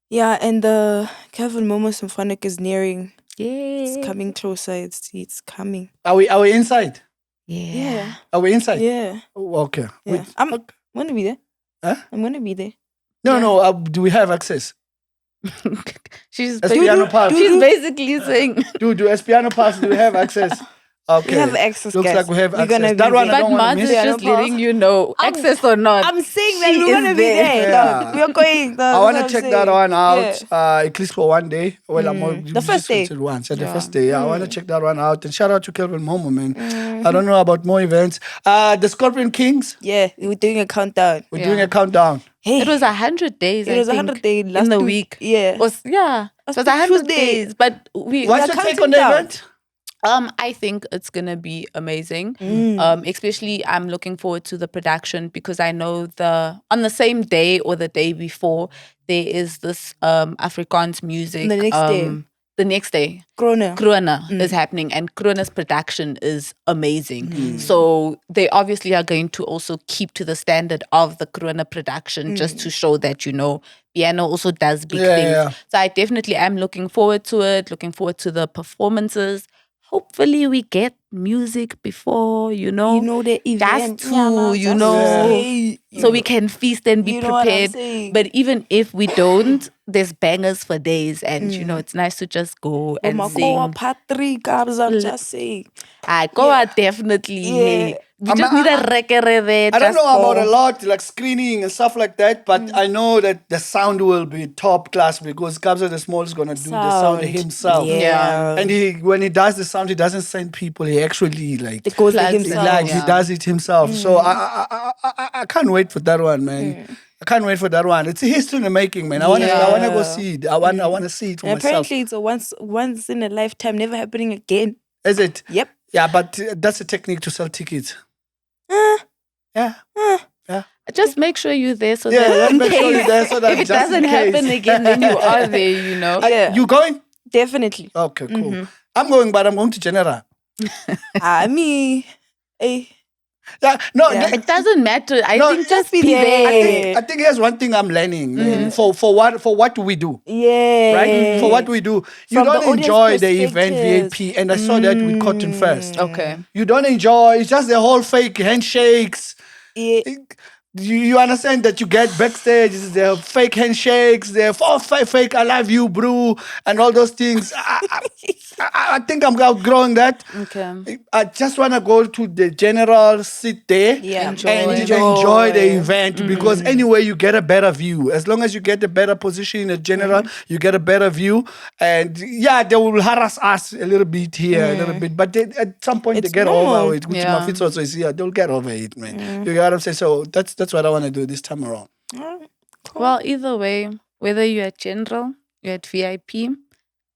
Yeah, and the Kevin Momo Symphonic is nearing. Yeah. It's coming closer. It's coming. Are we inside? Yeah. Are we inside? Yeah. Oh, okay. Yeah. I'm gonna be there. Huh? I'm gonna be there. No. Do we have access? She's As Piano Pulse. She's basically saying, As Piano Pulse, do we have access? Okay. We have access, Looks guys. like we have We're access. gonna That be one there. I but don't want Mars to is miss. just letting you know, access or not. I'm saying that she we're is gonna be there. Yeah. dog. We're going. I want to check that one out, at least for one day. Well, The first day. Once, the first day. I want to check that one out. And shout out to Kelvin Momo, man. I don't know about more events. The Scorpion Kings, Yeah, we're doing a countdown. we're doing a countdown. Hey, It was 100 days. It was I 100 think, days last in the week. week. Yeah. It was 100 Tuesday. days. But we. What's your take on the counting down. event? I think it's gonna be amazing. Mm. Especially, I'm looking forward to the production because I know on the same day or the day before there is this Afrikaans music. The next day. The next day, Corona. Krona is happening, and Krona's production is amazing. So they obviously are going to also keep to the standard of the Krona production, just to show that piano also does big things. Yeah. So I definitely am looking forward to it. Looking forward to the performances. Hopefully we get music before, The event. Just to, so we can feast and be You know what I'm prepared. saying? But even if we don't, there's bangers for days, and it's nice to just go and sing. Patrick, I'm just saying. I go out definitely. Yeah. Hey. We just need a record there. I don't just know about go. a lot, like screening and stuff like that, but I know that the sound will be top class because Kabza the Small is going to do the sound himself. Yeah. And when he does the sound, he doesn't send people. He actually It goes like Plans himself. he does it himself. So I can't wait for that one, man. I can't wait for that one. It's a history in the making, man. I want to go see it. I want to see it for And myself. apparently, it's a once in a lifetime, never happening again. Is it? Yep. Yeah, but that's a technique to sell tickets. Yeah. Just make sure you're there so Yeah, that let's in make sure case- you're there so that if it just in doesn't happen case. again, then you are there, Yeah. You going? Definitely. Okay, cool. I'm going, but I'm going to General. Me. Hey. Yeah, no, Yeah. It doesn't matter. I No, think just be be there. there. I think here's one thing I'm learning for what we do. Yeah. Right? For what we do. You From the don't audience enjoy the event perspective. VIP, and I saw that with Cotton First. Okay. You don't enjoy, it's just the whole fake handshakes. Yeah. you understand that you get backstage, there are fake handshakes, there are fake I love you, bro, and all those things. I think I'm outgrowing that. Okay. I just want to go to the general, sit there, Yeah. and enjoy the event because anyway, you get a better view. As long as you get a better position in the general, you get a better view. And yeah, they will harass us a little bit here, a little bit, but at some point It's they get normal. over it. Which Yeah. my fits also is here. They'll get over it, man. You get what I'm saying? So that's what I want to do this time around. Well, either way, whether you're at general, you're at VIP,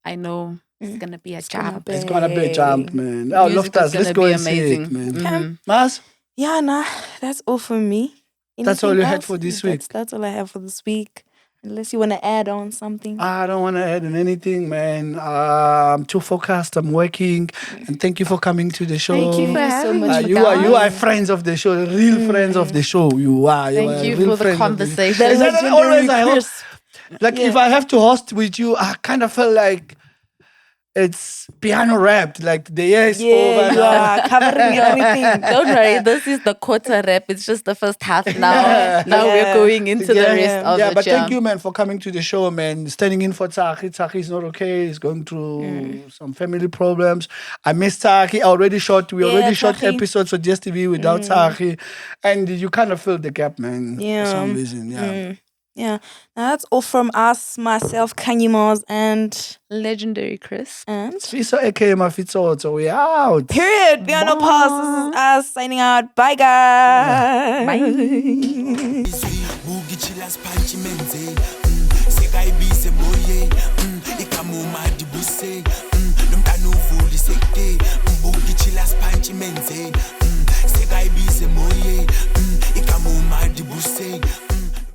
I know it's gonna be a jump. It's gonna be a jump, man. Oh, Music love is Let's gonna go be and see it, amazing. man. Mas? Yeah, nah, that's all for me. That's all Anything you had else? for this week? That's all I have for this week. Unless you want to add on something. I don't want to add on anything, man. I'm too focused. I'm working, and thank you for coming to the show. Thank you for Thank you so having much me. for You are guys. friends of the show, real friends of the show. You are. Thank you real for the friends of conversation. Is that Legendary always I hope? Chris. Like if I have to host with you, I kind of feel like it's piano rapped. Like the year is over. Yeah, you now. are covering everything. Don't worry, this is the quarter rap. It's just the first half now. Now we're Yeah. going into the rest of Yeah, it. but thank you, man, for coming to the show, man. Standing in for Tsaki. Tsaki is not okay. He's going through some family problems. I miss Tsaki. We already shot Tsaki. episodes for DSTV without Tsaki. And you kind of fill the gap, man, Yeah. for some reason. Yeah. Yeah. Now that's all from us, myself, Kanye Mars, and Legendary Chris. Fiso aka Mafitso, so we out. period. Piano Pause. This is us signing out. Bye, guys. Bye. Boogie chillers, punchy menze.